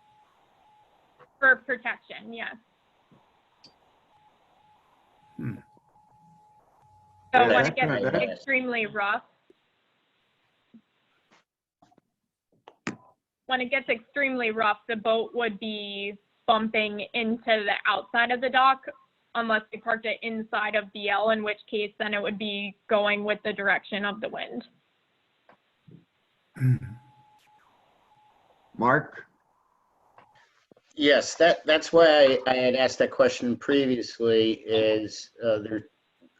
For protection, yes. So Yeah, when it gets extremely rough, the boat would be bumping into the outside of the dock unless they parked it inside of the L, in which case then it would be going with the direction of the wind. Mark? Yes, that's why I had asked that question previously, is there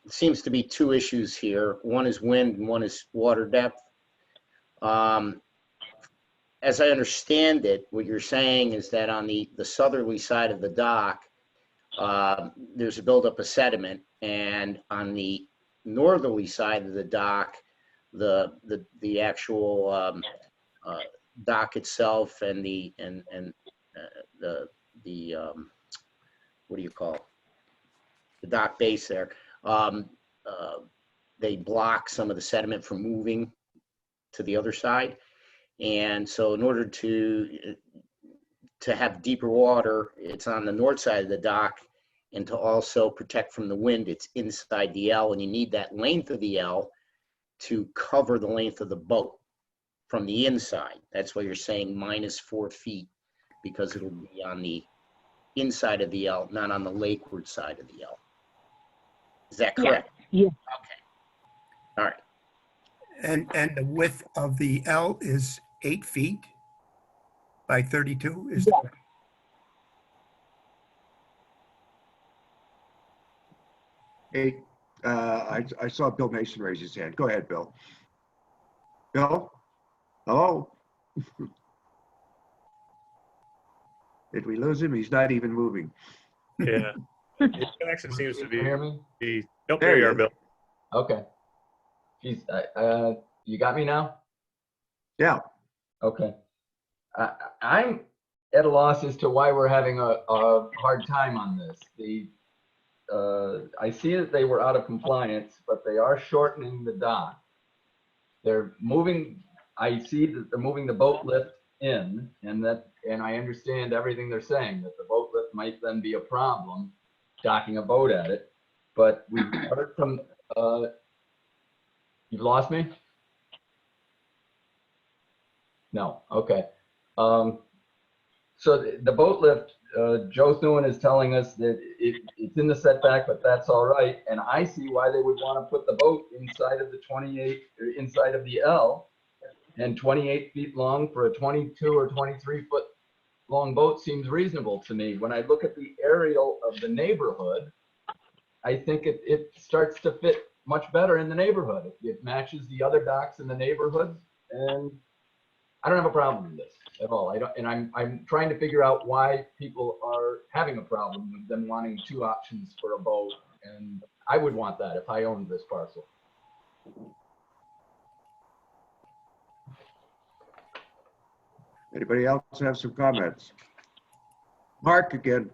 seems to be two issues here. One is wind and one is water depth. As I understand it, what you're saying is that on the southerly side of the dock, there's a buildup of sediment, and on the northerly side of the dock, the actual dock itself and the what do you call it? The dock base there, they block some of the sediment from moving to the other side. And so in order to have deeper water, it's on the north side of the dock, and to also protect from the wind, it's inside the L, and you need that length of the L to cover the length of the boat from the inside. That's why you're saying -4 feet, because it'll be on the inside of the L, not on the lakeward side of the L. Is that correct? Yeah. Okay. All right. And the width of the L is 8 feet by 32, is that? Hey, I saw Bill Mason raise his hand. Go ahead, Bill. Bill? Hello? Did we lose him? He's not even moving. Yeah. His connection seems to Can you hear me? be. Nope, there you are, Bill. Okay. Geez, you got me now? Yeah. Okay. I'm at a loss as to why we're having a hard time on this. I see that they were out of compliance, but they are shortening the dock. They're moving, I see that they're moving the boat lift in, and I understand everything they're saying, that the boat lift might then be a problem, docking a boat at it. But we've heard from, you've lost me? No, okay. So the boat lift, Joe Thune is telling us that it's in the setback, but that's all right. And I see why they would want to put the boat inside of the 28, inside of the L, and 28 feet long for a 22 or 23 foot long boat seems reasonable to me. When I look at the aerial of the neighborhood, I think it starts to fit much better in the neighborhood. It matches the other docks in the neighborhood, and I don't have a problem with this at all. I'm trying to figure out why people are having a problem with them wanting two options for a boat, and I would want that if I owned this parcel. Anybody else have some comments? Mark again.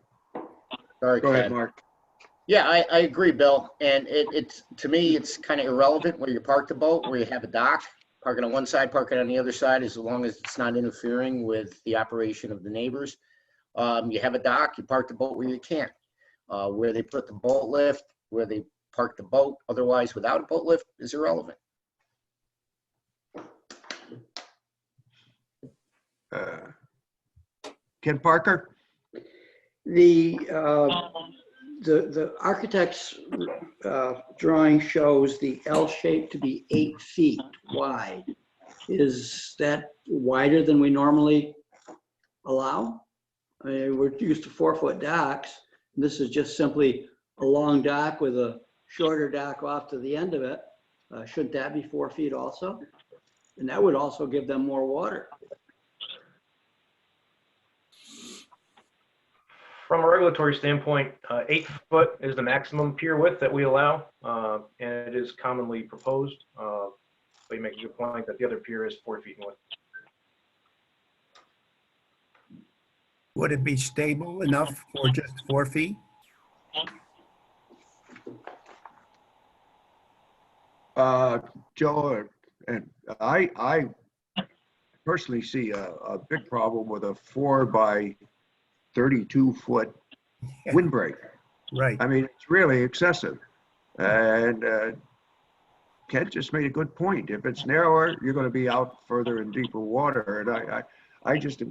Sorry, Go ahead, Ken. Mark. Yeah, I agree, Bill. And it's to me, it's kind of irrelevant where you park the boat, where you have a dock. Park it on one side, park it on the other side, as long as it's not interfering with the operation of the neighbors. You have a dock, you park the boat where you can. Where they put the boat lift, where they park the boat, otherwise without a boat lift, is irrelevant. Ken Parker? The architect's drawing shows the L shape to be 8 feet wide. Is that wider than we normally allow? I mean, we're used to 4-foot docks. This is just simply a long dock with a shorter dock off to the end of it. Shouldn't that be 4 feet also? And that would also give them more water. From a regulatory standpoint, 8 foot is the maximum pier width that we allow, and it is commonly proposed. But you make a good point that the other pier is 4 feet in width. Would it be stable enough for just 4 feet? Joe, and I personally see a big problem with a 4 by 32 foot windbreak. Right. I mean, it's really excessive. And Kent just made a good point. If it's narrower, you're going to be out further in deeper water. And I just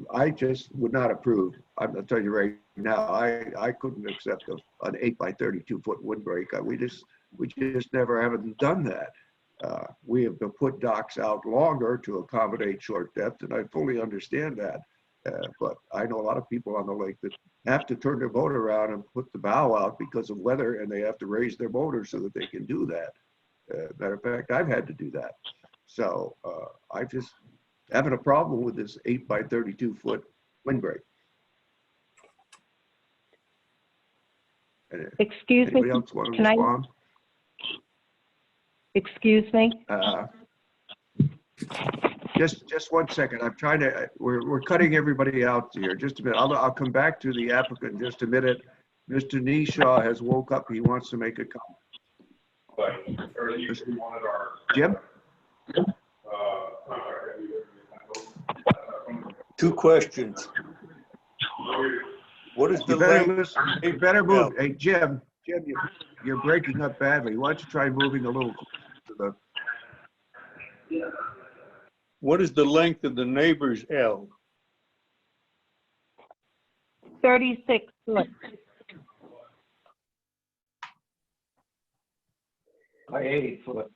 would not approve. I'm gonna tell you right now, I couldn't accept an 8 by 32 foot windbreak. We just never haven't done that. We have put docks out longer to accommodate short depth, and I fully understand that. But I know a lot of people on the lake that have to turn their boat around and put the bow out because of weather, and they have to raise their motor so that they can do that. Matter of fact, I've had to do that. So I just having a problem with this 8 by 32 foot windbreak. Excuse me, Anybody else want to can I- respond? Excuse me? Just 1 second. I'm trying to, we're cutting everybody out here. Just a minute. I'll come back to the applicant in just a minute. Mr. Nishaw has woke up. He wants to make a comment. Jim? Two questions. What is the You better length? listen. You better move. Hey, Jim, you're breaking up badly. Why don't you try moving a little to the, What is the length of the neighbor's L? 36 foot. By 8 foot.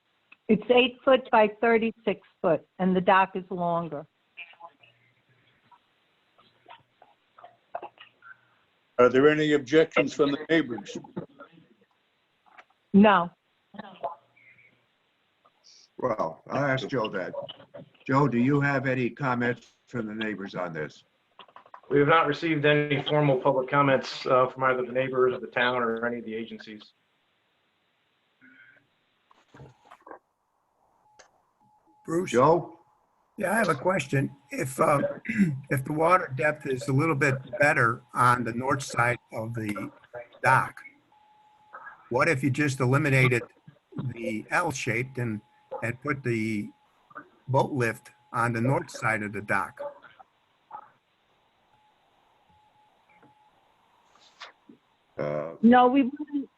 It's 8 foot by 36 foot, and the dock is longer. Are there any objections from the neighbors? No. well, I'll ask Joe that. Joe, do you have any comments from the neighbors on this? We have not received any formal public comments from either the neighbors of the town or any of the agencies. Bruce? Joe? Yeah, I have a question. If if the water depth is a little bit better on the north side of the dock, what if you just eliminated the L-shaped and put the boat lift on the north side of the dock? No, we wouldn't.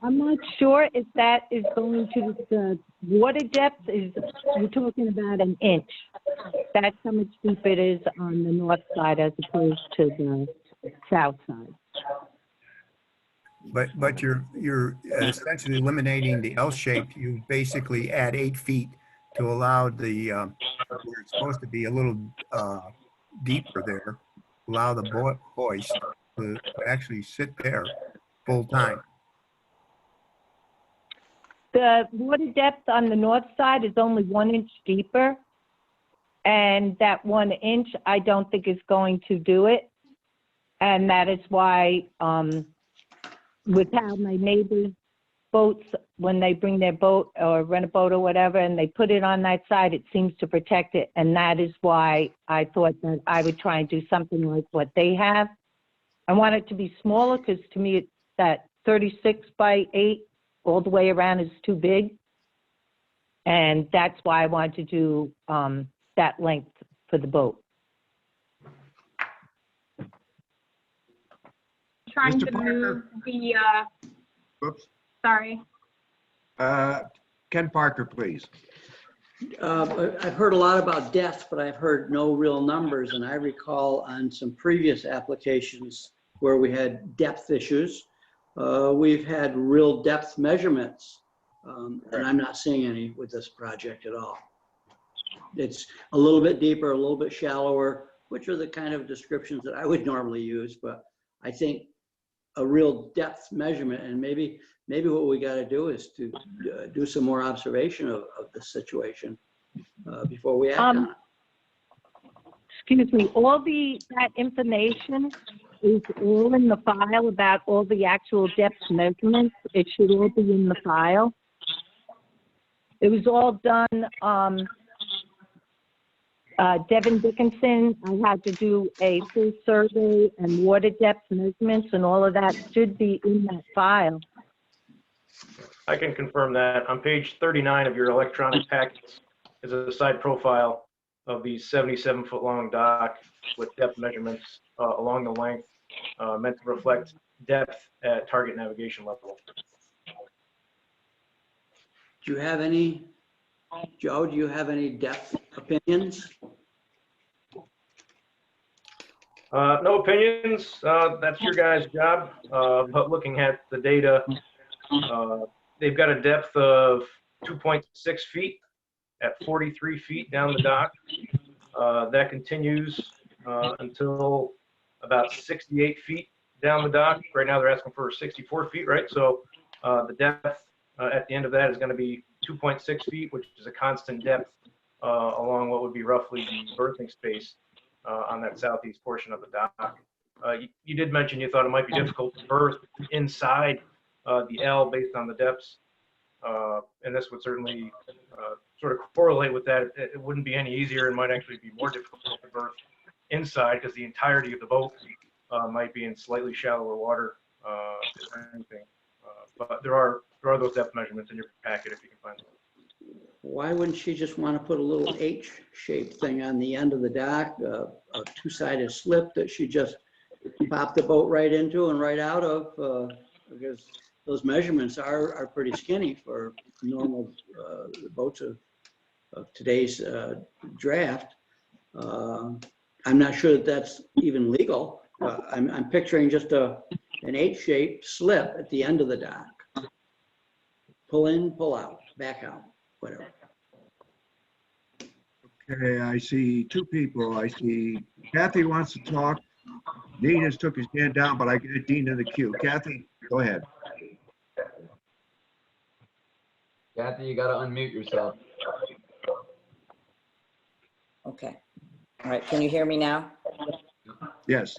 I'm not sure if that is going to, the water depth is, you're talking about an inch. That's how much deep it is on the north side as opposed to the south side. But you're essentially eliminating the L shape. You basically add 8 feet to allow the where it's supposed to be a little deeper there, allow the hoist to actually sit there full time. The water depth on the north side is only 1 inch deeper. And that 1 inch, I don't think is going to do it. And that is why, with how my neighbors' boats, when they bring their boat or rent a boat or whatever, and they put it on that side, it seems to protect it. And that is why I thought that I would try and do something like what they have. I want it to be smaller because to me, it's that 36 by 8 all the way around is too big. And that's why I wanted to do that length for the boat. Trying Mr. to Parker? move the, Whoops. sorry. Ken Parker, please. I've heard a lot about depth, but I've heard no real numbers. And I recall on some previous applications where we had depth issues, we've had real depth measurements. And I'm not seeing any with this project at all. It's a little bit deeper, a little bit shallower, which are the kind of descriptions that I would normally use. But I think a real depth measurement, and maybe what we got to do is to do some more observation of the situation before we act on it. Excuse me, all that information is all in the file about all the actual depth measurements. It should all be in the file. It was all done, Devin Dickinson, I had to do a full survey and water depth measurements, and all of that should be in that file. I can confirm that. On page 39 of your electronic packets is a side profile of the 77-foot long dock with depth measurements along the length meant to reflect depth at target navigation level. Do you have any, Joe, do you have any depth opinions? No opinions. That's your guys' job. But looking at the data, they've got a depth of 2.6 feet at 43 feet down the dock. That continues until about 68 feet down the dock. Right now, they're asking for 64 feet, right? So the depth at the end of that is going to be 2.6 feet, which is a constant depth along what would be roughly the berthing space on that southeast portion of the dock. You did mention you thought it might be difficult to berth inside the L based on the depths, and this would certainly sort of correlate with that. It wouldn't be any easier and might actually be more difficult to berth inside because the entirety of the boat might be in slightly shallower water, if anything. But there are those depth measurements in your packet if you can find them. Why wouldn't she just want to put a little H-shaped thing on the end of the dock, a two-sided slip that she just pop the boat right into and right out of? Because those measurements are pretty skinny for normal boats of today's draft. I'm not sure that that's even legal. I'm picturing just an H-shaped slip at the end of the dock. Pull in, pull out, back out, whatever. Okay, I see two people. I see Kathy wants to talk. Dean has took his hand down, but I get Dean in the queue. Kathy, go ahead. Kathy, you gotta unmute yourself. Okay. All right, can you hear me now? Yes.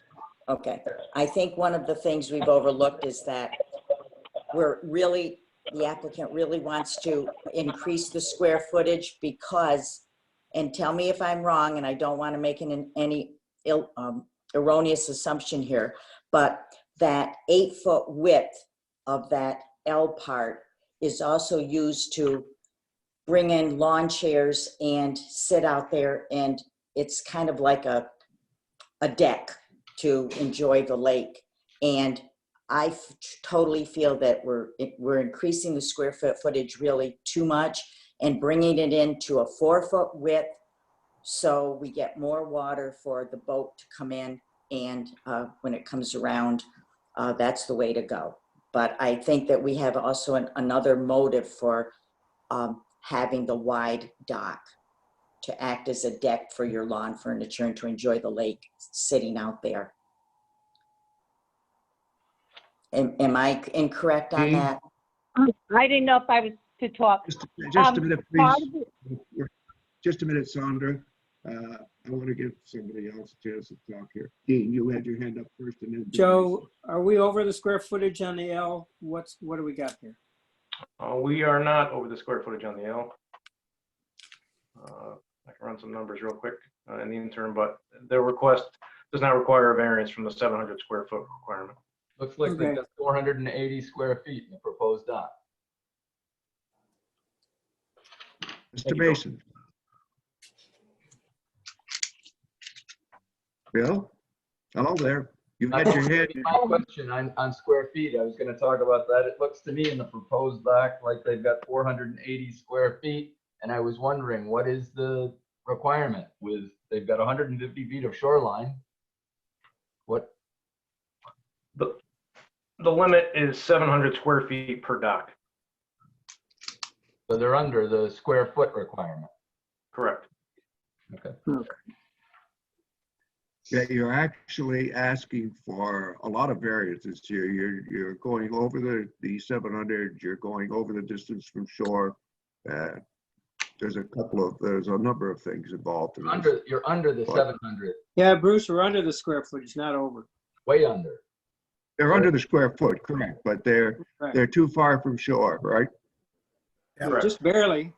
Okay. I think one of the things we've overlooked is that the applicant really wants to increase the square footage because, and tell me if I'm wrong, and I don't want to make any erroneous assumption here, but that 8-foot width of that L part is also used to bring in lawn chairs and sit out there, and it's kind of like a deck to enjoy the lake. And I totally feel that we're increasing the square footage really too much and bringing it into a 4-foot width so we get more water for the boat to come in, and when it comes around, that's the way to go. But I think that we have also another motive for having the wide dock to act as a deck for your lawn furniture and to enjoy the lake sitting out there. Am I incorrect on that? I didn't know if I was to talk. Just a minute, please. Just a minute, Sandra. I want to give somebody else a chance to talk here. Dean, you had your hand up first, and then Joe, are we over the square footage on the L? What do we got here? We are not over the square footage on the L. I can run some numbers real quick in the interim, but their request does not require a variance from the 700 square foot requirement. Looks like they've got 480 square feet in the proposed dock. Mr. Mason. Bill? Hello there. You had your hand. My question on square feet, I was going to talk about that. It looks to me in the proposed dock like they've got 480 square feet. And I was wondering, what is the requirement with, they've got 150 feet of shoreline. What? The limit is 700 square feet per dock. So they're under the square foot requirement. Correct. Okay. Yeah, you're actually asking for a lot of variances here. You're going over the 700. You're going over the distance from shore. There's a number of things involved in this. You're under the 700. Yeah, Bruce, we're under the square footage, not over. Way under. They're under the square foot, correct? But they're too far from shore, right? Yeah, just barely.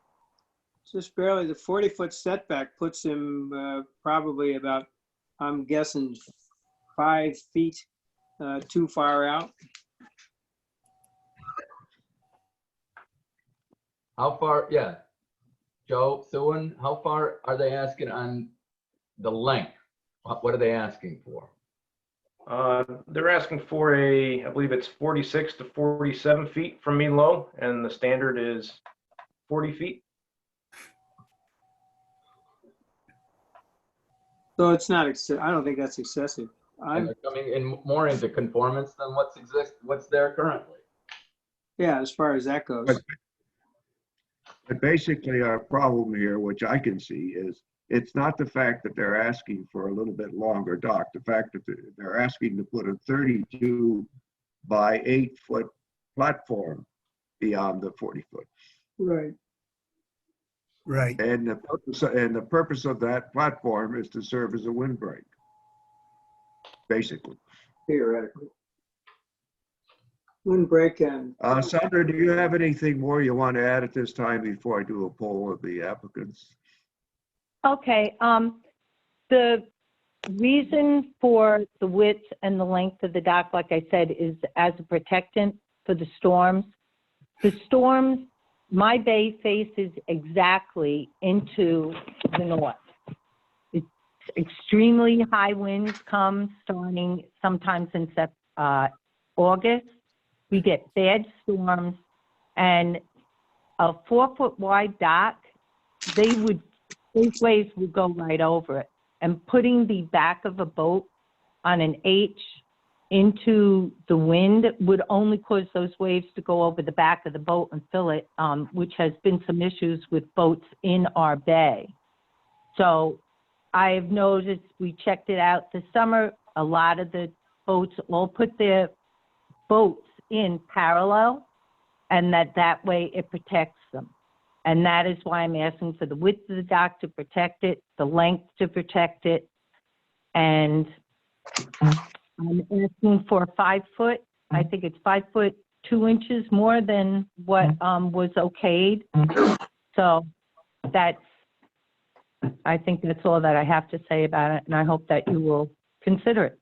Just barely. The 40-foot setback puts him probably about, I'm guessing, 5 feet too far out. How far? Yeah. Joe, Suen, how far are they asking on the length? What are they asking for? They're asking for I believe it's 46 to 47 feet from mean low, and the standard is 40 feet. So it's not, I don't think that's excessive. And they're coming in more into conformance than what's there currently. Yeah, as far as that goes. But basically our problem here, which I can see, is it's not the fact that they're asking for a little bit longer dock. The fact that they're asking to put a 32 by 8 foot platform beyond the 40 foot. Right. Right. And the purpose of that platform is to serve as a windbreak, basically. Theoretically. Windbreak and. Sandra, do you have anything more you want to add at this time before I do a poll of the applicants? Okay, the reason for the width and the length of the dock, like I said, is as a protectant for the storms. The storms, my bay faces exactly into the north. It's extremely high winds come starting sometimes in August. We get bad storms, and a 4-foot wide dock, those waves would go right over it. And putting the back of a boat on an H into the wind would only cause those waves to go over the back of the boat and fill it, which has been some issues with boats in our bay. So I've noticed, we checked it out this summer, a lot of the boats all put their boats in parallel, and that way it protects them. And that is why I'm asking for the width of the dock to protect it, the length to protect it, and I'm asking for 5 foot. I think it's 5 foot 2 inches more than what was okayed. So I think that's all that I have to say about it, and I hope that you will consider it.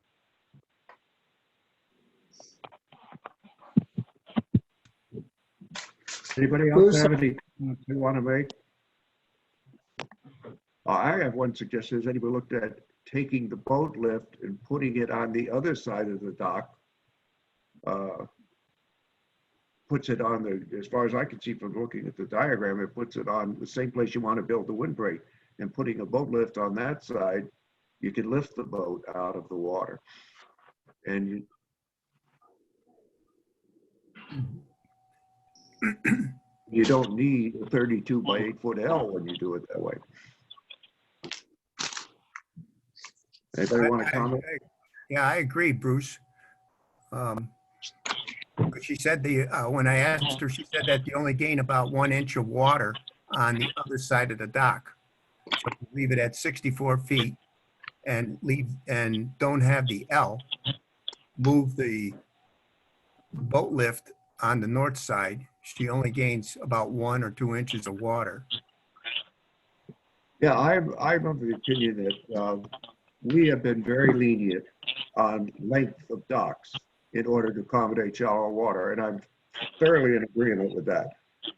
Anybody else have any comments they want to make? I have one suggestion. Has anybody looked at taking the boat lift and putting it on the other side of the dock? Puts it on the, as far as I can see from looking at the diagram, it puts it on the same place you want to build the windbreak, and putting a boat lift on that side, you can lift the boat out of the water. And you don't need a 32 by 8 foot L when you do it that way. Anybody want to comment? Yeah, I agree, Bruce. But she said when I asked her, she said that you only gain about 1 inch of water on the other side of the dock. So leave it at 64 feet and don't have the L. Move the boat lift on the north side. She only gains about 1 or 2 inches of water. Yeah, I'm of the opinion that we have been very lenient on length of docks in order to accommodate shallow water, and I'm thoroughly in agreement with that.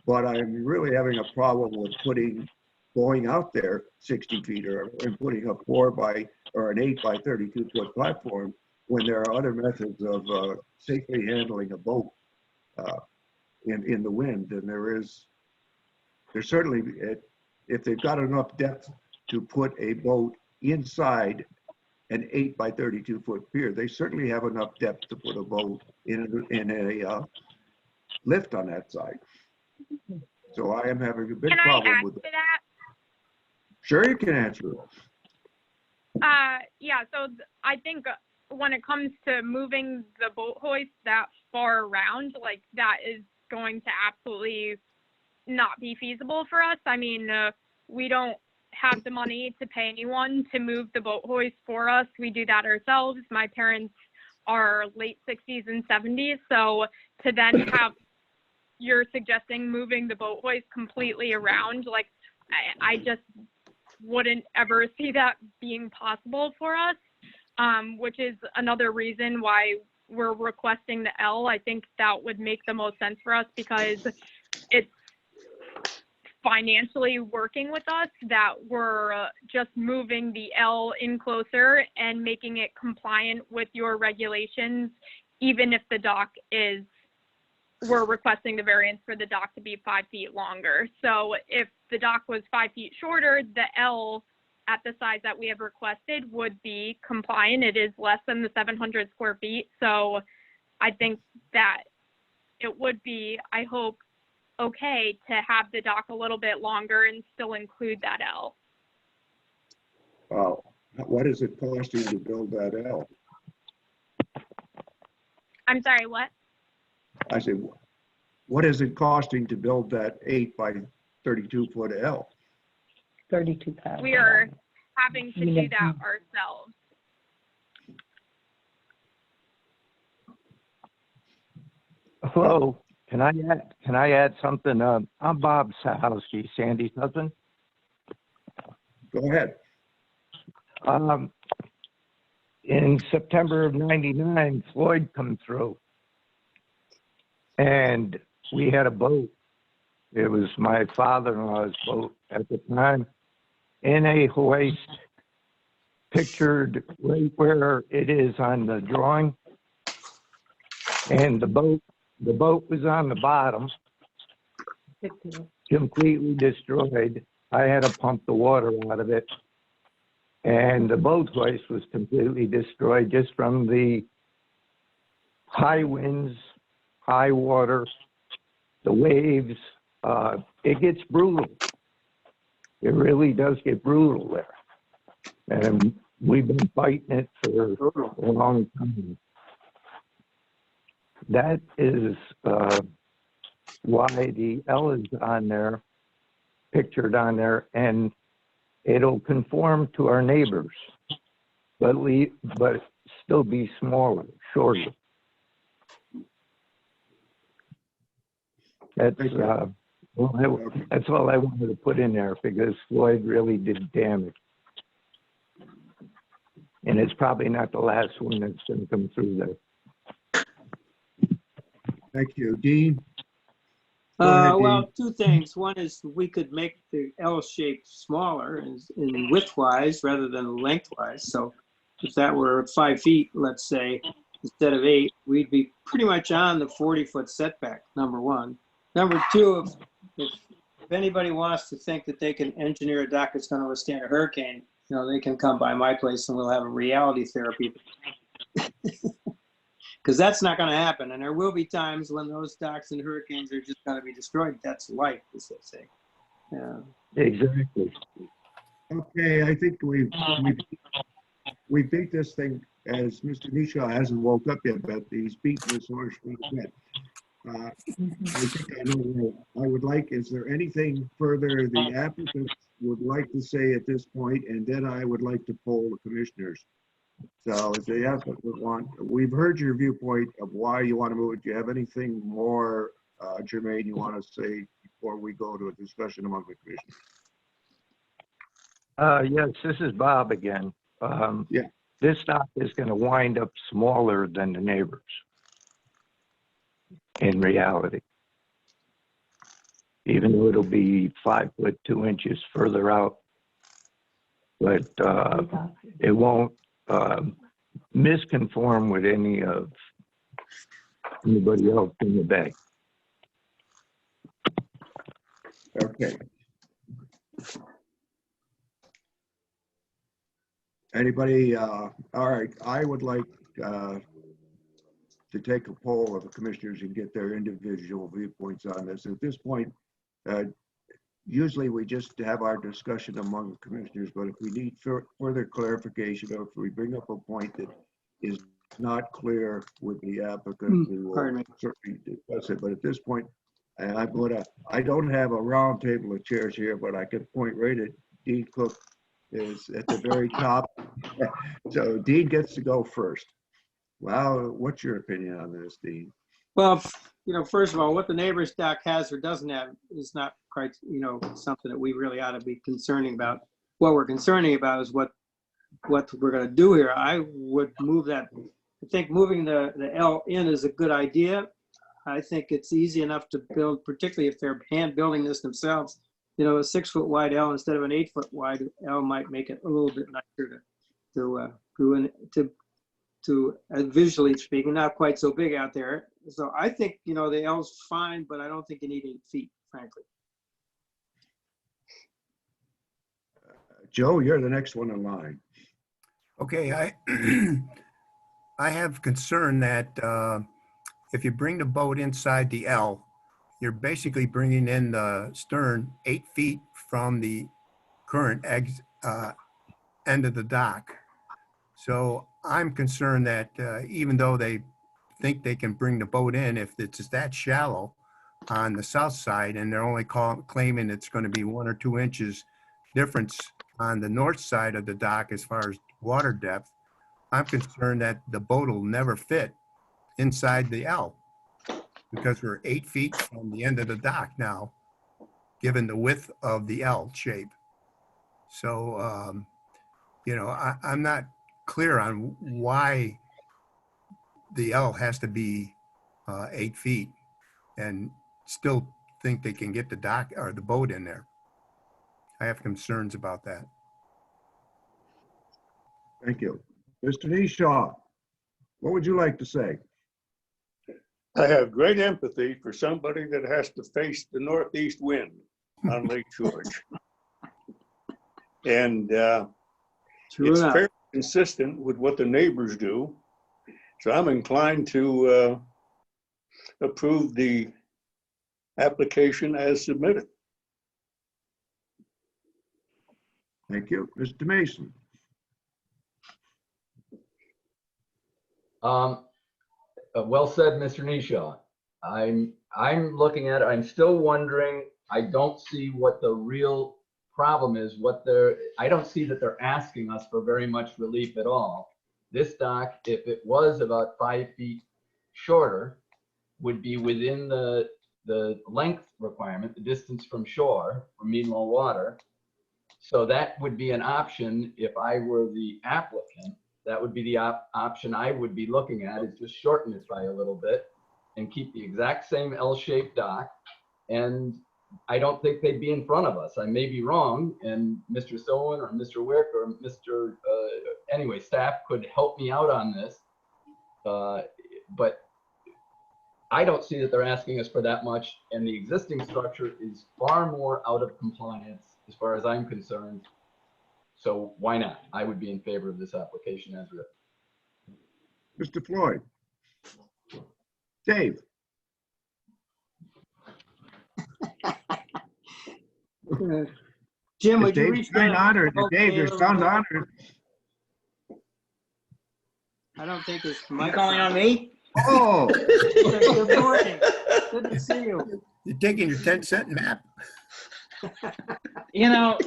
But I'm really having a problem with going out there 60 feet and putting a 4 by or an 8 by 32 foot platform when there are other methods of safely handling a boat in the wind. And there's certainly, if they've got enough depth to put a boat inside an 8 by 32 foot pier, they certainly have enough depth to put a boat in a lift on that side. So I am having a big problem with that. Sure, you can answer it. Yeah, so I think when it comes to moving the boat hoist that far around, like that is going to absolutely not be feasible for us. I mean, we don't have the money to pay anyone to move the boat hoist for us. We do that ourselves. My parents are late 60s and 70s, so to then have, you're suggesting moving the boat hoist completely around, like I just wouldn't ever see that being possible for us, which is another reason why we're requesting the L. I think that would make the most sense for us because it's financially working with us that we're just moving the L in closer and making it compliant with your regulations, even if the dock is, we're requesting the variance for the dock to be 5 feet longer. So if the dock was 5 feet shorter, the L at the size that we have requested would be compliant. It is less than the 700 square feet. So I think that it would be, I hope, okay to have the dock a little bit longer and still include that L. What is it costing to build that L? I'm sorry, what? I said, what is it costing to build that 8 by 32 foot L? 32,000. We are having to do that ourselves. Hello, can I add something? I'm Bob Sahowski, Sandy's husband. Go ahead. In September of '99, Floyd come through, and we had a boat. It was my father-in-law's boat at the time, in a hoist, pictured right where it is on the drawing, and the boat was on the bottom, completely destroyed. I had to pump the water out of it. And the boat hoist was completely destroyed just from the high winds, high water, the waves. It gets brutal. It really does get brutal there. And we've been fighting it for a long time. That is why the L is on there, pictured on there, and it'll conform to our neighbors, but still be smaller, shorter. That's that's all I wanted to put in there because Floyd really did damage. And it's probably not the last one that's going to come through there. Thank you. Dean? Go ahead, Well, Dean. two things. One is we could make the L shape smaller in width-wise rather than lengthwise. So if that were 5 feet, let's say, instead of 8, we'd be pretty much on the 40-foot setback, number one. Number two, if anybody wants to think that they can engineer a dock that's going to withstand a hurricane, they can come by my place and we'll have a reality therapy. Because that's not going to happen. And there will be times when those docks and hurricanes are just going to be destroyed. That's life, as they say. Yeah. Exactly. Okay, I think we beat this thing, as Mr. Nisha hasn't woke up yet, but he's beaten this horse quite a bit. I think I know what I would like. Is there anything further the applicant would like to say at this point? And then I would like to poll the commissioners. So if the applicant would want, we've heard your viewpoint of why you want to move it. Do you have anything more, Jermaine, you want to say before we go to a discussion among the commissioners? Yes, this is Bob again. Yeah. This dock is going to wind up smaller than the neighbors in reality. Even though it'll be 5 foot 2 inches further out, but it won't misconform with anybody else in the bay. Okay. Anybody, all right, I would like to take a poll of the commissioners and get their individual viewpoints on this. At this point, usually we just have our discussion among the commissioners, but if we need further clarification or if we bring up a point that is not clear with the applicant, we will certainly discuss it. But at this point, I don't have a round table of chairs here, but I can point right at Dean Cook is at the very top. So Dean gets to go first. Well, what's your opinion on this, Dean? Well, first of all, what the neighbor's dock has or doesn't have is not quite, something that we really ought to be concerning about. What we're concerning about is what we're going to do here. I would move that. I think moving the L in is a good idea. I think it's easy enough to build, particularly if they're hand building this themselves. A 6 foot wide L instead of an 8 foot wide L might make it a little bit nicer to visually speaking, not quite so big out there. So I think, the L's fine, but I don't think you need 8 feet, frankly. Joe, you're the next one in line. Okay, I have concern that if you bring the boat inside the L, you're basically bringing in the stern 8 feet from the current end of the dock. So I'm concerned that even though they think they can bring the boat in, if it's that shallow on the south side and they're only claiming it's going to be 1 or 2 inches difference on the north side of the dock as far as water depth, I'm concerned that the boat will never fit inside the L because we're 8 feet from the end of the dock now, given the width of the L shape. So, you know, I'm not clear on why the L has to be 8 feet and still think they can get the dock or the boat in there. I have concerns about that. Thank you. Mr. Nishaw, what would you like to say? I have great empathy for somebody that has to face the northeast wind on Lake George. And it's fairly consistent with what the neighbors do. So I'm inclined to approve the application as submitted. Thank you. Mr. Mason. Well said, Mr. Nishaw. I'm looking at it. I'm still wondering. I don't see what the real problem is. I don't see that they're asking us for very much relief at all. This dock, if it was about 5 feet shorter, would be within the length requirement, the distance from shore, from mean low water. So that would be an option if I were the applicant. That would be the option I would be looking at, is just shorten it by a little bit and keep the exact same L-shaped dock. And I don't think they'd be in front of us. I may be wrong, and Mr. Sowen or Mr. Wick or Mr. Anyway, staff could help me out on this. But I don't see that they're asking us for that much, and the existing structure is far more out of compliance as far as I'm concerned. So why not? I would be in favor of this application as written. Mr. Floyd. Dave. Jim, Is would you Dave reach sign down? honored? Dave, your sound honored. I don't think it's You calling on me? Oh. Good morning. Good to see you. You're taking your 10-cent nap? You know,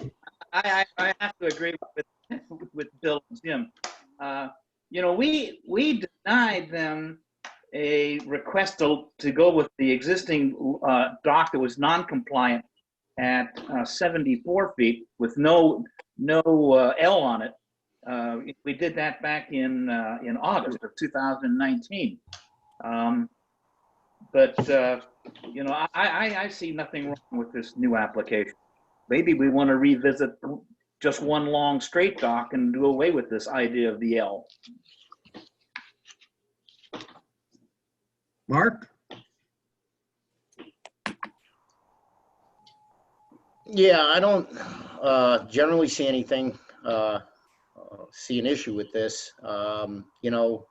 I have to agree with Bill and Jim. You know, we denied them a request to go with the existing dock that was non-compliant at 74 feet with no L on it. We did that back in August of 2019. But you know, I see nothing wrong with this new application. Maybe we want to revisit just one long straight dock and do away with this idea of the L. Mark? Yeah, I don't generally see anything, see an issue with this. You know,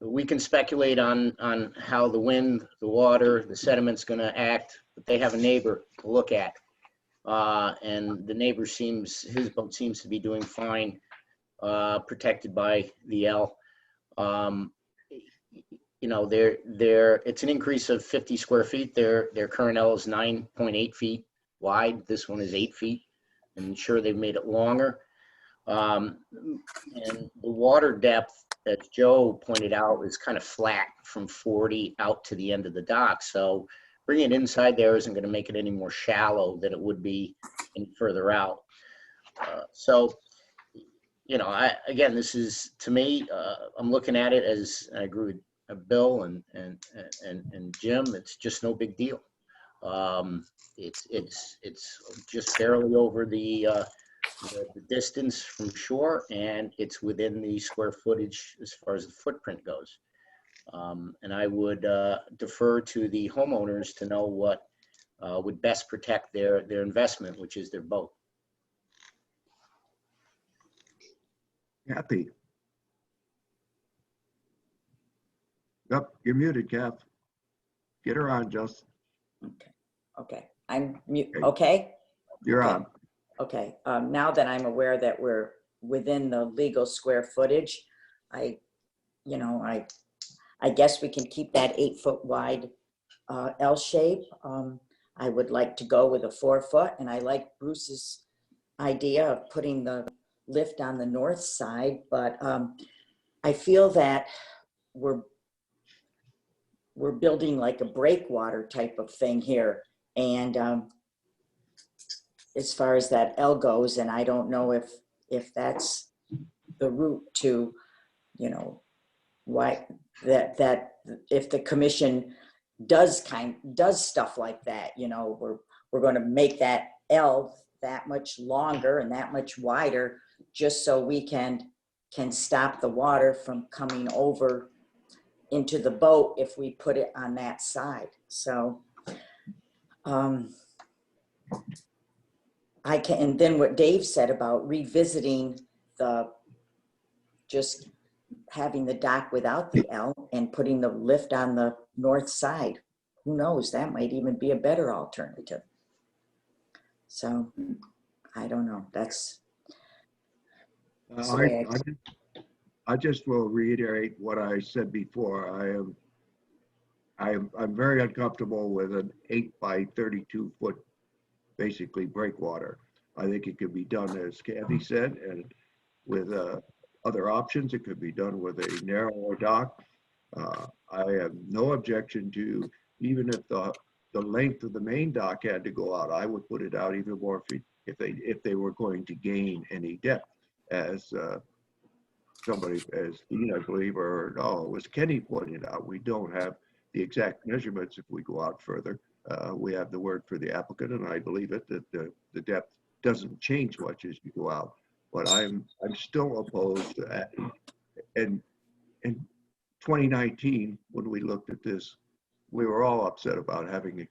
we can speculate on how the wind, the water, the sediment's going to act, but they have a neighbor to look at. And the neighbor his boat seems to be doing fine, protected by the L. You know, it's an increase of 50 square feet. Their current L is 9.8 feet wide. This one is 8 feet. I'm sure they've made it longer. And the water depth, as Joe pointed out, is kind of flat from 40 out to the end of the dock. So bringing it inside there isn't going to make it any more shallow than it would be any further out. So, you know, again, this is, to me, I'm looking at it as, I agree with Bill and Jim, it's just no big deal. It's just barely over the distance from shore, and it's within the square footage as far as the footprint goes. And I would defer to the homeowners to know what would best protect their investment, which is their boat. Kathy. Yep, you're muted, Kath. Get her on, Justin. Okay, I'm mute, Okay. okay? You're Okay. on. Okay, now that I'm aware that we're within the legal square footage, I guess we can keep that 8-foot wide L shape. I would like to go with a 4-foot, and I like Bruce's idea of putting the lift on the north side, but I feel that we're building like a breakwater type of thing here. And as far as that L goes, and I don't know if that's the route to, why that if the commission does stuff like that, we're going to make that L that much longer and that much wider, just so we can stop the water from coming over into the boat if we put it on that side. So I can, and then what Dave said about revisiting just having the dock without the L and putting the lift on the north side. Who knows, that might even be a better alternative. So I don't know, that's the way I just will reiterate what I said before. I'm very uncomfortable with an 8 by 32 foot, basically breakwater. I think it could be done, as Kathy said, and with other options. It could be done with a narrower dock. I have no objection to, even if the length of the main dock had to go out, I would put it out even more feet if they were going to gain any depth, as somebody, as Dean, I believe, or no, it was Kenny pointed out, we don't have the exact measurements if we go out further. We have the word for the applicant, and I believe it, that the depth doesn't change much as you go out. But I'm still opposed to that. And in 2019, when we looked at this, we were all upset about having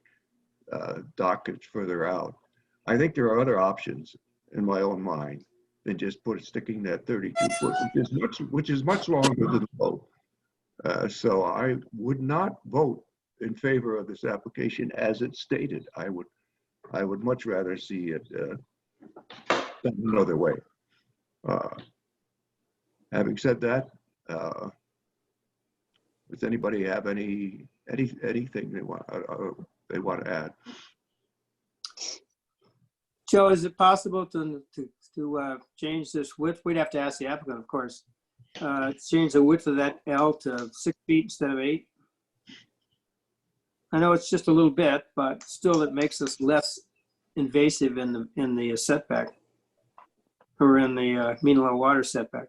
dockage further out. I think there are other options in my own mind than just sticking that 32 foot, which is much longer than the boat. So I would not vote in favor of this application as it's stated. I would much rather see it done another way. Having said that, does anybody have anything they want to add? Joe, is it possible to change this width? We'd have to ask the applicant, of course. Change the width of that L to 6 feet instead of 8. I know it's just a little bit, but still it makes us less invasive in the setback, or in the mean low water setback.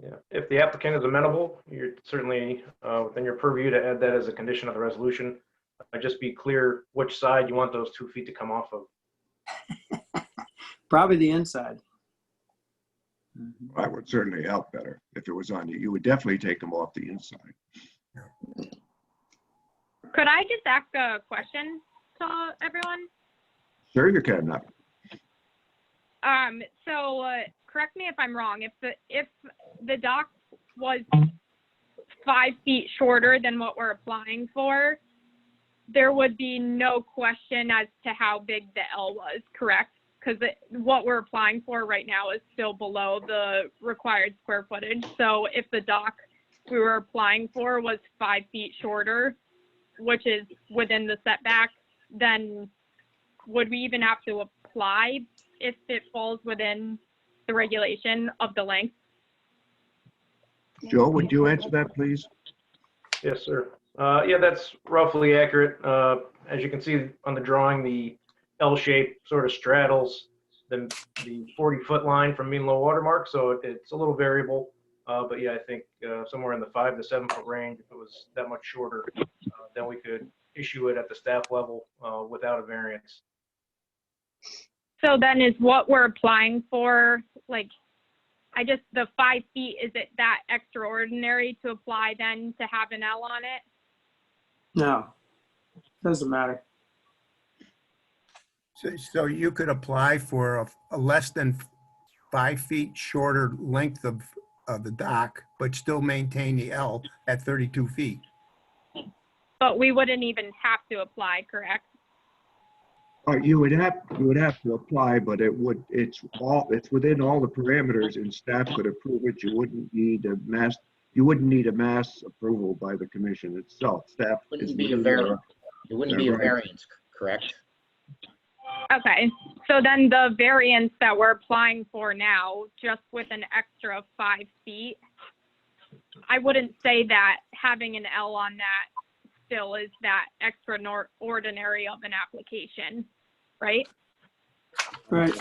Yeah, if the applicant is amenable, you're certainly within your purview to add that as a condition of the resolution. Just be clear which side you want those 2 feet to come off of. Probably the inside. That would certainly help better if it was on you. You would definitely take them off the inside. Could I just ask a question to everyone? Sure, you can. So correct me if I'm wrong. If the dock was 5 feet shorter than what we're applying for, there would be no question as to how big the L was, correct? Because what we're applying for right now is still below the required square footage. So if the dock we were applying for was 5 feet shorter, which is within the setback, then would we even have to apply if it falls within the regulation of the length? Joe, would you answer that, please? Yes, sir. Yeah, that's roughly accurate. As you can see on the drawing, the L shape sort of straddles the 40-foot line from mean low water mark, so it's a little variable. But yeah, I think somewhere in the 5 to 7 foot range, if it was that much shorter, then we could issue it at the staff level without a variance. So then is what we're applying for, like, the 5 feet, is it that extraordinary to apply then to have an L on it? No, doesn't matter. So you could apply for a less than 5 feet shorter length of the dock, but still maintain the L at 32 feet. But we wouldn't even have to apply, correct? You would have to apply, but it's within all the parameters, and staff could approve it. You wouldn't need a mass approval by the commission itself. Staff is Wouldn't be a within variance. their- It wouldn't be a right. variance, correct? Okay, so then the variance that we're applying for now, just with an extra 5 feet, I wouldn't say that having an L on that still is that extraordinary of an application, right? Right.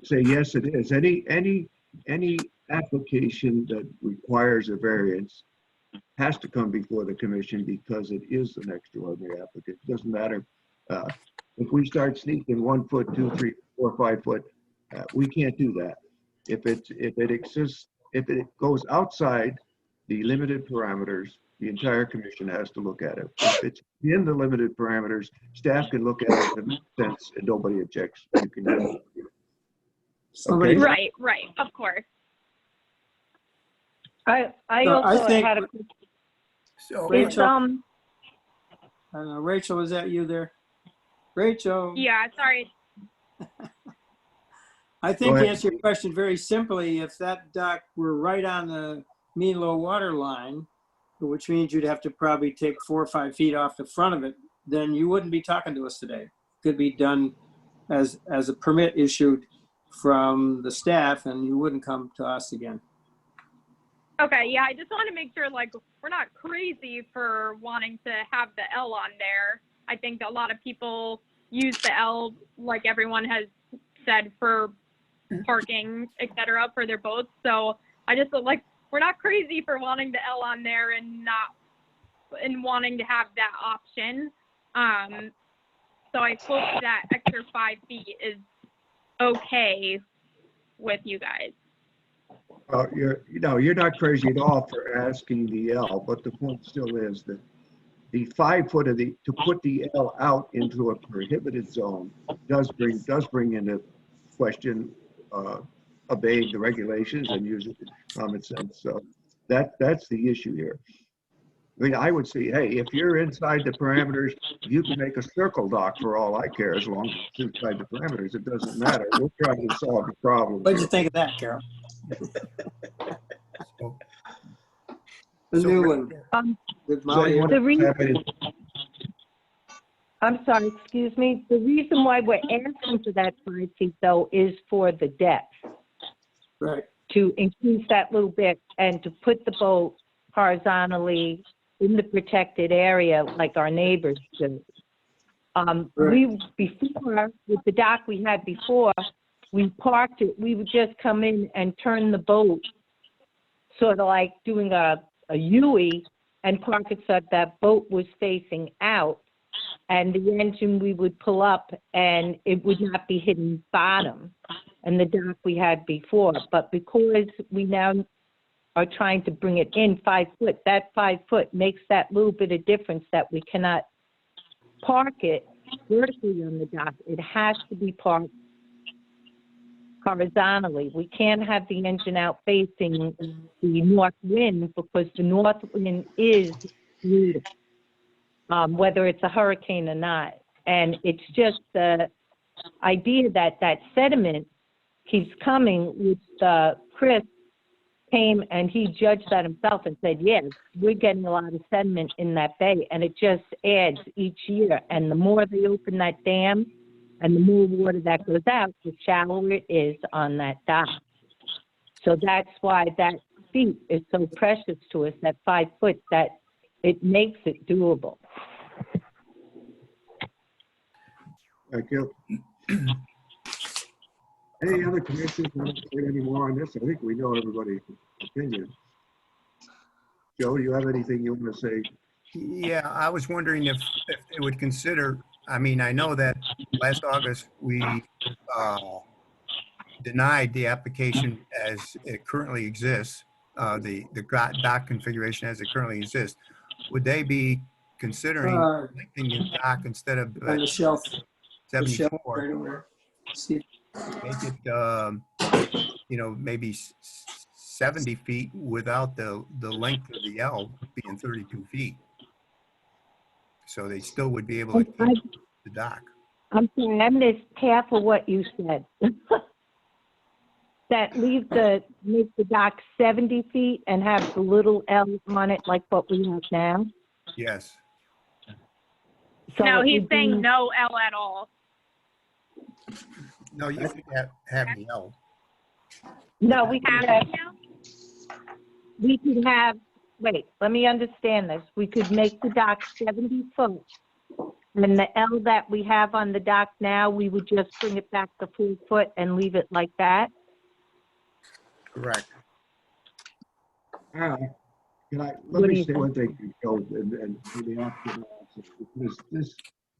Say yes, it is. Any application that requires a variance has to come before the commission because it is an extraordinary applicant. It doesn't matter. If we start sneaking 1 foot, 2, 3, 4, 5 foot, we can't do that. If it goes outside the limited parameters, the entire commission has to look at it. If it's in the limited parameters, staff can look at it if it makes sense and nobody objects. You can do it. Okay. Right, of course. I So I also think- had a, So, it's, I don't know, Rachel, was that you there? Rachel? Yeah, sorry. I think Go to ahead. answer your question very simply, if that dock were right on the mean low water line, which means you'd have to probably take 4 or 5 feet off the front of it, then you wouldn't be talking to us today. Could be done as a permit issued from the staff, and you wouldn't come to us again. Okay, yeah, I just want to make sure, like, we're not crazy for wanting to have the L on there. I think a lot of people use the L, like everyone has said, for parking, et cetera, for their boats. So I just like, we're not crazy for wanting the L on there and wanting to have that option. So I hope that extra 5 feet is okay with you guys. You're not crazy at all for asking the L, but the point still is that the 5 foot to put the L out into a prohibited zone does bring into question obeying the regulations and using common sense. So that's the issue here. I mean, I would say, hey, if you're inside the parameters, you can make a circle dock for all I care, as long as it's inside the parameters. It doesn't matter. We're trying to solve the problem. What'd you think of that, Carol? The So new Ra- one. With Does Molly. anyone the else reason, have any- I'm sorry, excuse me. The reason why we're asking for that 5 feet though is for the depth, Right. to increase that little bit and to put the boat horizontally in the protected area like our neighbors do. Before, with the dock we had before, we parked it, we would just come in and turn the boat sort of like doing a U-ey and park it so that boat was facing out. And the engine we would pull up and it would not be hitting bottom and the dock we had before. But because we now are trying to bring it in 5 foot, that 5 foot makes that little bit of difference that we cannot park it vertically on the dock. It has to be parked horizontally. We can't have the engine out facing the north wind because the north wind is brutal, whether it's a hurricane or not. And it's just the idea that that sediment keeps coming, which Chris came and he judged that himself and said, yes, we're getting a lot of sediment in that bay, and it just adds each year. And the more they open that dam and the more water that goes out, the shallower it is on that dock. So that's why that feet is so precious to us, that 5 foot, that it makes it doable. Thank you. Any other commissioners want to say any more on this? I think we know everybody's opinion. Joe, do you have anything you want to say? Yeah, I was wondering if they would consider, I mean, I know that last August, we denied the application as it currently exists, the dock configuration as it currently exists. Would they be considering lengthening the dock instead of On the shelf. The shelf 74? right over there. See, make it, maybe 70 feet without the length of the L being 32 feet. So they still would be able to keep the dock. I'm sorry, I missed half of what you said. That make the dock 70 feet and have the little L on it like what we have now? Yes. So No, it he's would be- saying no L at all. No, you could have the L. No, we could have, wait, let me understand this. We could make the dock 70 foot. And the L that we have on the dock now, we would just bring it back to 4 foot and leave it like that? Correct. Let What do me you say think? one thing, Joe, and for the applicant also, because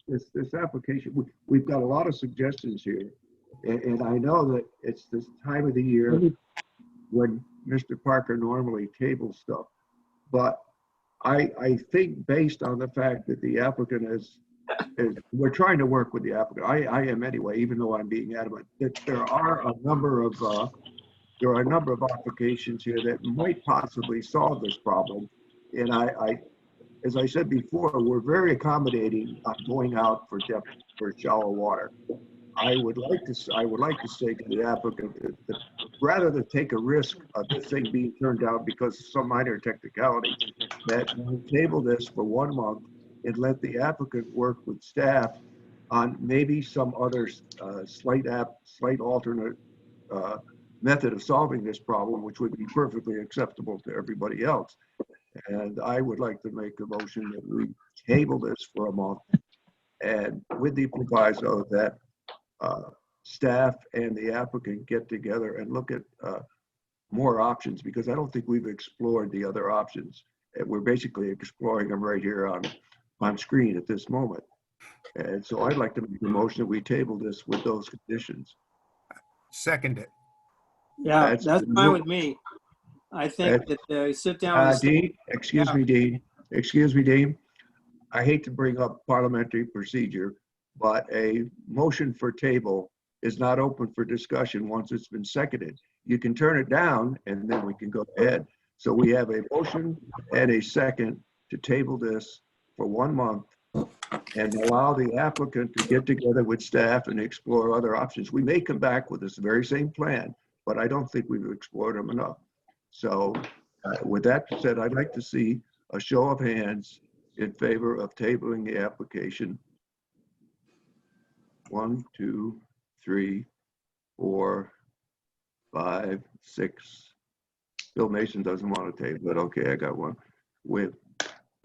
this application, we've got a lot of suggestions here. And I know that it's this time of the year when Mr. Parker normally tables stuff. But I think based on the fact that the applicant we're trying to work with the applicant. I am anyway, even though I'm being adamant, that there are a number of applications here that might possibly solve this problem. And as I said before, we're very accommodating on going out for depth for shallow water. I would like to say to the applicant that rather than take a risk of the thing being turned down because of some minor technicality, that we table this for 1 month and let the applicant work with staff on maybe some other slight alternate method of solving this problem, which would be perfectly acceptable to everybody else. And I would like to make a motion that we table this for a month, and with the proviso that staff and the applicant get together and look at more options, because I don't think we've explored the other options. And we're basically exploring them right here on screen at this moment. And so I'd like to make a motion that we table this with those conditions. Second it. Yeah, that's fine with me. I think that sit down. And Dean, excuse me, Dean. I hate to bring up parliamentary procedure, but a motion for table is not open for discussion once it's been seconded. You can turn it down and then we can go ahead. So we have a motion and a second to table this for 1 month and allow the applicant to get together with staff and explore other options. We may come back with this very same plan, but I don't think we've explored them enough. So with that said, I'd like to see a show of hands in favor of tabling the application. 1, 2, 3, 4, 5, 6. Bill Mason doesn't want to table it. Okay, I got one. We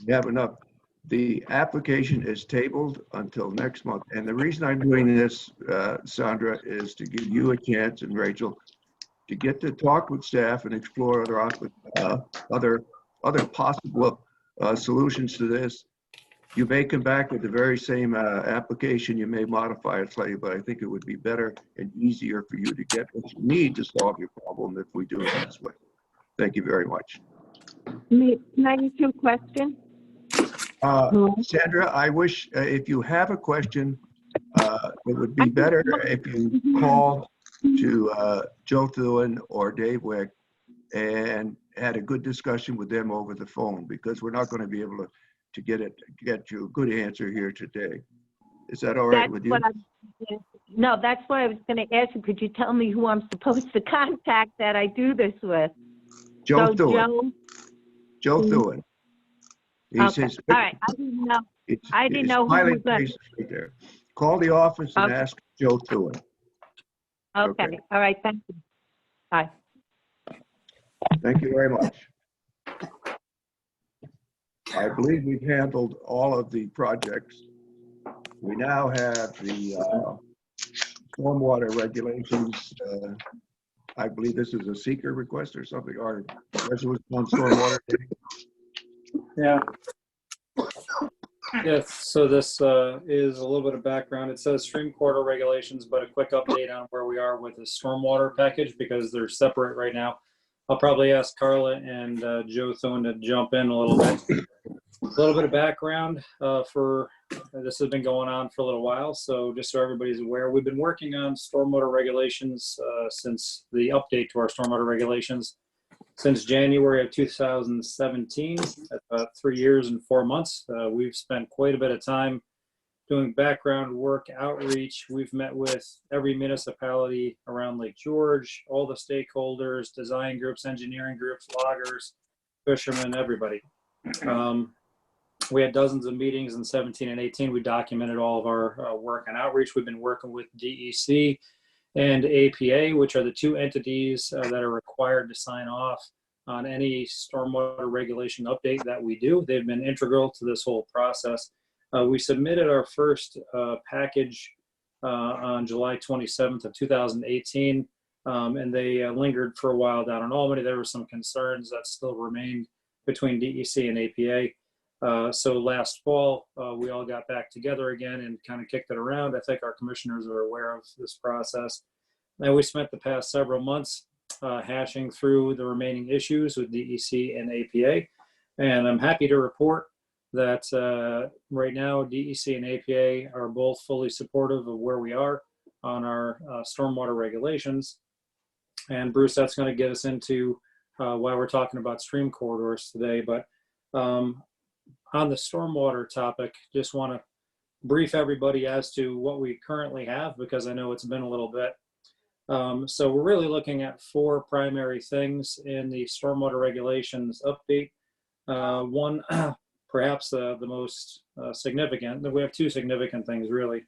have enough. The application is tabled until next month. And the reason I'm doing this, Sandra, is to give you a chance, and Rachel, to get to talk with staff and explore other possible solutions to this. You may come back with the very same application. You may modify it slightly, but I think it would be better and easier for you to get what you need to solve your problem if we do it this way. Thank you very much. Can I ask you a question? Sandra, I wish if you have a question, it would be better if you called to Joe Thuen or Dave Wick and had a good discussion with them over the phone, because we're not going to be able to get you a good answer here today. Is that all right with you? No, that's what I was going to ask you. Could you tell me who I'm supposed to contact that I do this with? Joe Thuen. Joe Thuen. Okay. All right. I didn't know. I didn't know who was right there. Call the office and ask Joe Thuen. Okay. All right. Thank you. Bye. Thank you very much. I believe we've handled all of the projects. We now have the stormwater regulations. I believe this is a seeker request or something, or resolution on stormwater. Yeah. Yes, so this is a little bit of background. It says stream corridor regulations, but a quick update on where we are with the stormwater package, because they're separate right now. I'll probably ask Carla and Joe Thuen to jump in a little bit. A little bit of background for This has been going on for a little while, so just so everybody's aware, we've been working on stormwater regulations since the update to our stormwater regulations since January of 2017. That's about 3 years and 4 months. We've spent quite a bit of time doing background work, outreach. We've met with every municipality around Lake George, all the stakeholders, design groups, engineering groups, loggers, fishermen, everybody. We had dozens of meetings in 17 and 18. We documented all of our work and outreach. We've been working with DEC and APA, which are the two entities that are required to sign off on any stormwater regulation update that we do. They've been integral to this whole process. We submitted our first package on July 27th of 2018, and they lingered for a while down in Albany. There were some concerns that still remained between DEC and APA. So last fall, we all got back together again and kind of kicked it around. I think our commissioners are aware of this process. And we spent the past several months hashing through the remaining issues with DEC and APA. And I'm happy to report that right now DEC and APA are both fully supportive of where we are on our stormwater regulations. And Bruce, that's going to get us into why we're talking about stream corridors today. But on the stormwater topic, just want to brief everybody as to what we currently have, because I know it's been a little bit. So we're really looking at 4 primary things in the stormwater regulations update. One, perhaps the most significant, we have 2 significant things really.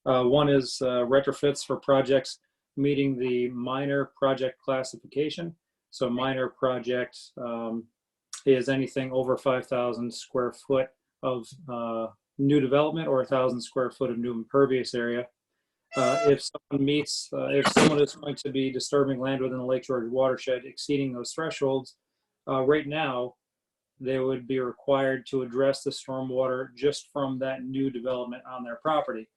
One is retrofits for projects meeting the minor project classification. So minor project is anything over 5,000 square foot of new development or 1,000 square foot of new impervious area. If someone is going to be disturbing land within the Lake George watershed exceeding those thresholds, right now, they would be required to address the stormwater just from that new development on their property.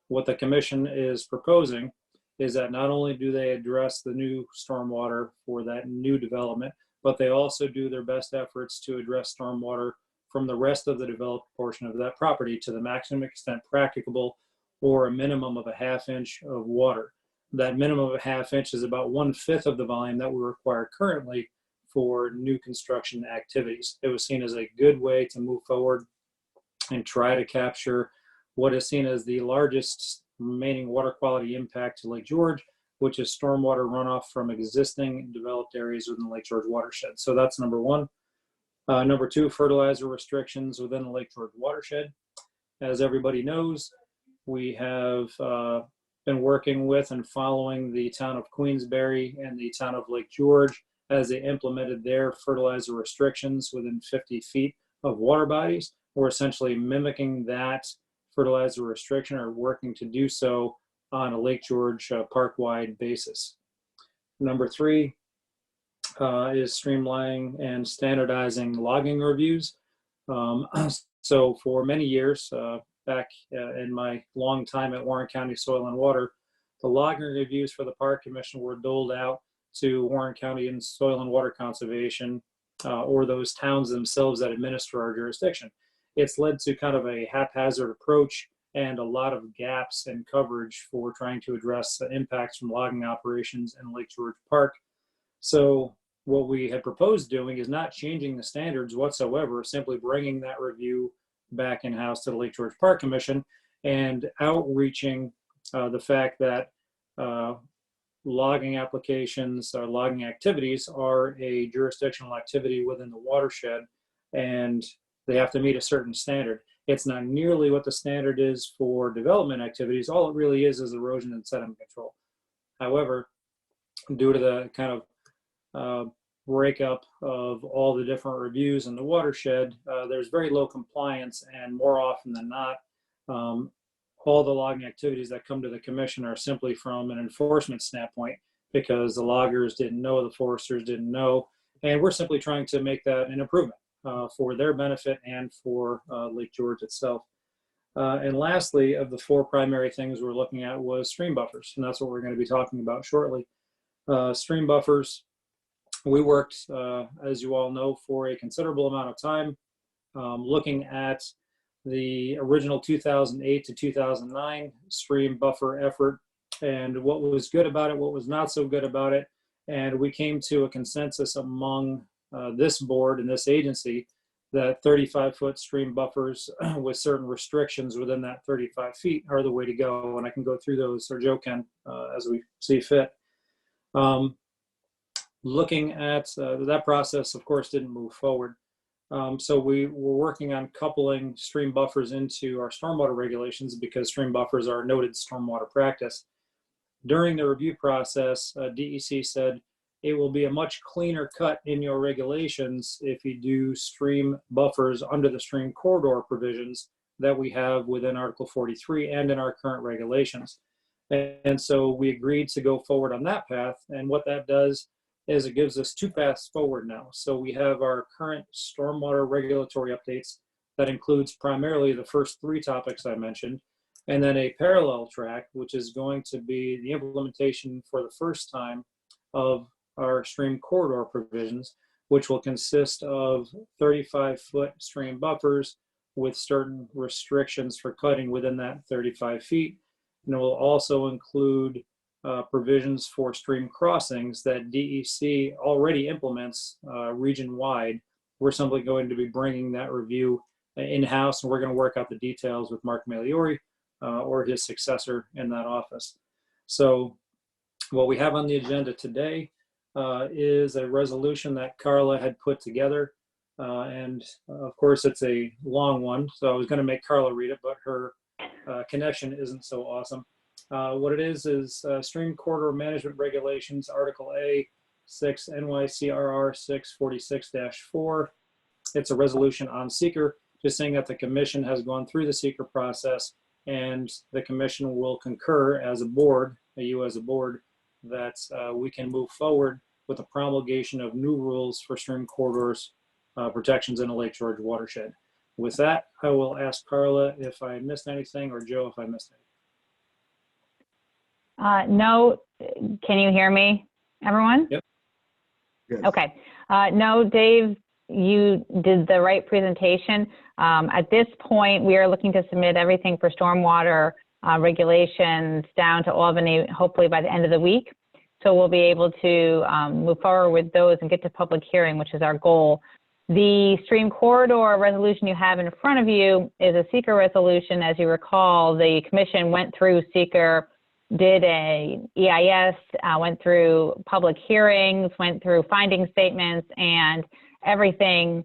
What the commission is proposing is that not only do they address the new stormwater for that new development, but they also do their best efforts to address stormwater from the rest of the developed portion of that property to the maximum extent practicable, or a minimum of a ½ inch of water. That minimum of a ½ inch is about 1/5 of the volume that we require currently for new construction activities. It was seen as a good way to move forward and try to capture what is seen as the largest remaining water quality impact to Lake George, which is stormwater runoff from existing developed areas within the Lake George watershed. So that's number 1. Number 2, fertilizer restrictions within the Lake George watershed. As everybody knows, we have been working with and following the town of Queensbury and the town of Lake George as they implemented their fertilizer restrictions within 50 feet of water bodies. We're essentially mimicking that fertilizer restriction, or working to do so on a Lake George park-wide basis. Number 3 is streamlining and standardizing logging reviews. So for many years, back in my long time at Warren County Soil and Water, the logging reviews for the Park Commission were doled out to Warren County and Soil and Water Conservation, or those towns themselves that administer our jurisdiction. It's led to kind of a haphazard approach and a lot of gaps in coverage for trying to address the impacts from logging operations in Lake George Park. So what we had proposed doing is not changing the standards whatsoever, simply bringing that review back in-house to the Lake George Park Commission and outreaching the fact that logging applications or logging activities are a jurisdictional activity within the watershed, and they have to meet a certain standard. It's not nearly what the standard is for development activities. All it really is erosion and sediment control. However, due to the kind of breakup of all the different reviews in the watershed, there's very low compliance, and more often than not, all the logging activities that come to the commission are simply from an enforcement standpoint, because the loggers didn't know, the foresters didn't know, and we're simply trying to make that an improvement for their benefit and for Lake George itself. And lastly, of the 4 primary things we're looking at was stream buffers, and that's what we're going to be talking about shortly. Stream buffers, we worked, as you all know, for a considerable amount of time looking at the original 2008 to 2009 stream buffer effort and what was good about it, what was not so good about it. And we came to a consensus among this board and this agency that 35-foot stream buffers with certain restrictions within that 35 feet are the way to go. And I can go through those, or Joe can, as we see fit. Looking at that process, of course, didn't move forward. So we were working on coupling stream buffers into our stormwater regulations because stream buffers are a noted stormwater practice. During the review process, DEC said it will be a much cleaner cut in your regulations if you do stream buffers under the stream corridor provisions that we have within Article 43 and in our current regulations. And so we agreed to go forward on that path. And what that does is it gives us two paths forward now. So we have our current stormwater regulatory updates that includes primarily the first three topics I mentioned, and then a parallel track, which is going to be the implementation for the first time of our stream corridor provisions, which will consist of 35-foot stream buffers with certain restrictions for cutting within that 35 feet. And it will also include provisions for stream crossings that DEC already implements region-wide. We're simply going to be bringing that review in-house, and we're going to work out the details with Mark Meliori or his successor in that office. So what we have on the agenda today is a resolution that Carla had put together. And of course, it's a long one. So I was going to make Carla read it, but her connection isn't so awesome. What it is Stream Corridor Management Regulations, Article A, 6 NYCRR 646-4. It's a resolution on seeker, just saying that the commission has gone through the seeker process and the commission will concur as a board, you as a board, that we can move forward with the promulgation of new rules for stream corridors protections in a Lake George watershed. With that, I will ask Carla if I missed anything, or Joe if I missed anything. No, can you hear me, everyone? Yep. Yes. Okay. No, Dave, you did the right presentation. At this point, we are looking to submit everything for stormwater regulations down to Albany, hopefully by the end of the week. So we'll be able to move forward with those and get to public hearing, which is our goal. The stream corridor resolution you have in front of you is a seeker resolution. As you recall, the commission went through seeker, did a EIS, went through public hearings, went through finding statements, and everything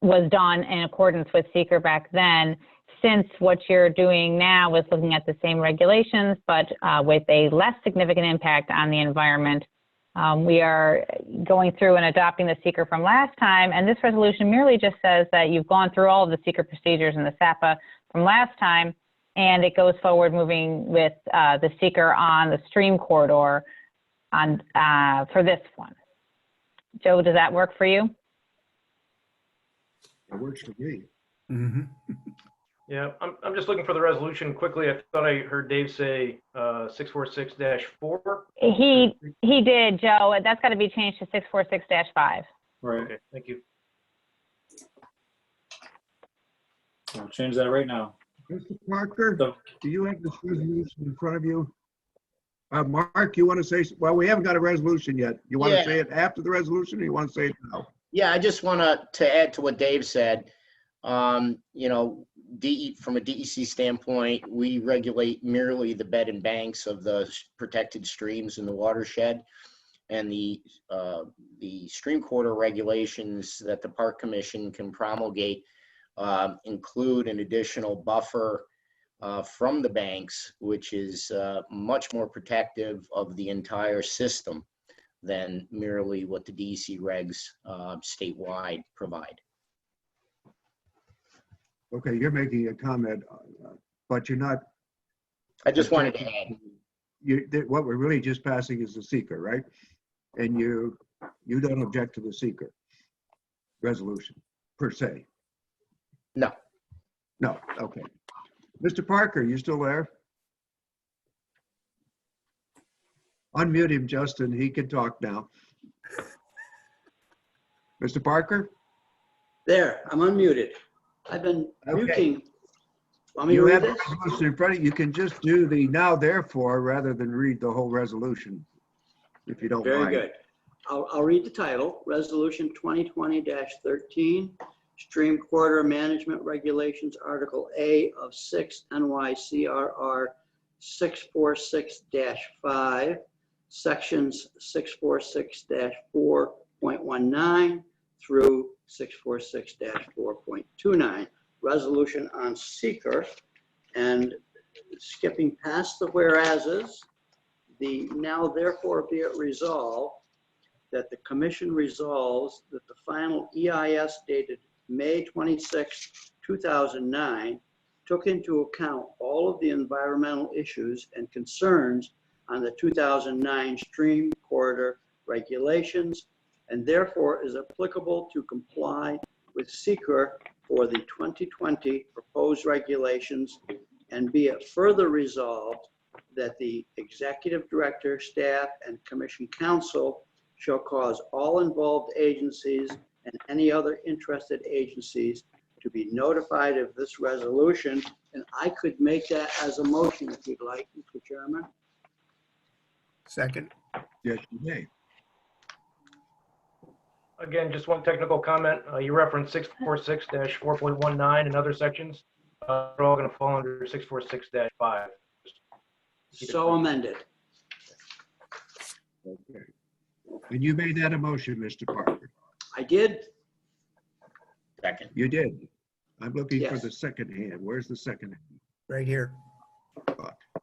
was done in accordance with seeker back then. Since what you're doing now is looking at the same regulations, but with a less significant impact on the environment, we are going through and adopting the seeker from last time. And this resolution merely just says that you've gone through all of the seeker procedures in the SAPA from last time, and it goes forward moving with the seeker on the stream corridor on for this one. Joe, does that work for you? It works for me. Mm-hmm. Yeah, I'm just looking for the resolution quickly. I thought I heard Dave say 646-4. He did, Joe. That's got to be changed to 646-5. Right. Okay, thank you. I'll change that right now. Mr. Parker, do you have the resolution in front of you? Mark, you want to say, well, we haven't got a resolution yet. You want to say it after the resolution, or you want to say it now? Yeah, I just want to add to what Dave said. You know, from a DEC standpoint, we regulate merely the bed and banks of the protected streams in the watershed, and the stream corridor regulations that the Park Commission can promulgate include an additional buffer from the banks, which is much more protective of the entire system than merely what the DEC regs statewide provide. Okay, you're making a comment, but you're not. I just wanted to add. What we're really just passing is the seeker, right? And you don't object to the seeker resolution per se? No. No, okay. Mr. Parker, you still there? Unmute him, Justin. He can talk now. Mr. Parker? There, I'm unmuted. I've been Okay. muting. Want me to You read have this? the resolution in front of you. You can just do the now therefore rather than read the whole resolution, if you don't Very mind. good. I'll read the title, Resolution 2020-13, Stream Corridor Management Regulations, Article A of 6 NYCRR 646-5, Sections 646-4.19 through 646-4.29, resolution on seeker. And skipping past the whereases, the now therefore be it resolved that the commission resolves that the final EIS dated May 26, 2009 took into account all of the environmental issues and concerns on the 2009 stream corridor regulations, and therefore is applicable to comply with seeker for the 2020 proposed regulations, and be it further resolved that the executive director, staff, and commission council shall cause all involved agencies and any other interested agencies to be notified of this resolution. And I could make that as a motion if you'd like, Mr. Chairman. Second. Yes, you may. Again, just one technical comment. You referenced 646-4.19 and other sections. They're all going to fall under 646-5. So amended. Okay. And you made that a motion, Mr. Parker. I did. Second. You did. I'm looking for Yes. the second hand. Where's the second hand? Right here.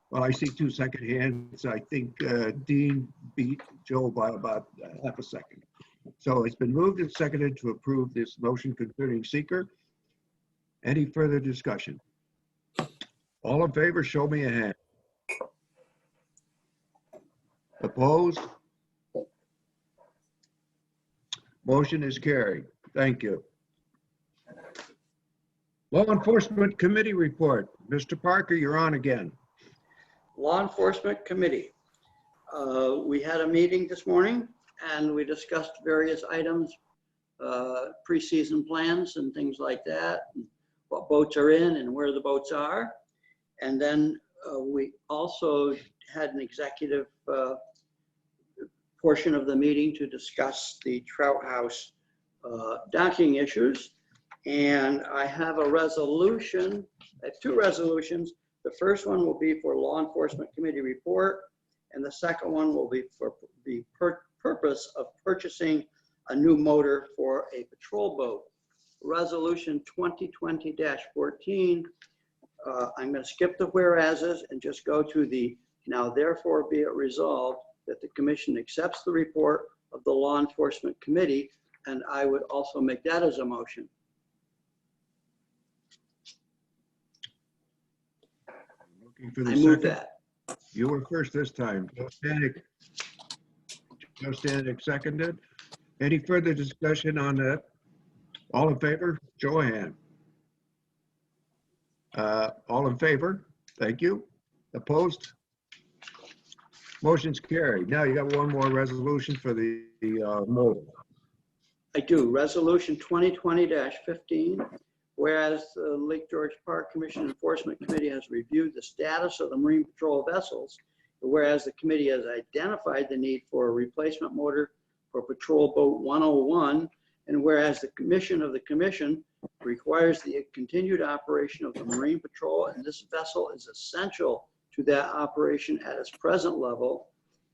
Well, I see two second hands. I think Dean beat Joe by about half a second. So it's been moved and seconded to approve this motion concerning seeker. Any further discussion? All in favor, show me a hand. Opposed? Motion is carried. Thank you. Law Enforcement Committee report. Mr. Parker, you're on again. Law Enforcement Committee. We had a meeting this morning and we discussed various items, preseason plans and things like that, and what boats are in and where the boats are. And then we also had an executive portion of the meeting to discuss the Trout House docking issues. And I have a resolution, I have two resolutions. The first one will be for Law Enforcement Committee report, and the second one will be for the purpose of purchasing a new motor for a patrol boat. Resolution 2020-14. I'm going to skip the whereases and just go to the now therefore be it resolved that the commission accepts the report of the Law Enforcement Committee, and I would also make that as a motion. Looking for the I move second. that. You were first this time. Joe Stanek seconded. Any further discussion on that? All in favor? Show of hand. All in favor? Thank you. Opposed? Motion's carried. Now you got one more resolution for the motor. I do. Resolution 2020-15, whereas the Lake George Park Commission Enforcement Committee has reviewed the status of the Marine Patrol vessels, whereas the committee has identified the need for a replacement motor for Patrol Boat 101, and whereas the commission requires the continued operation of the Marine Patrol, and this vessel is essential to that operation at its present level,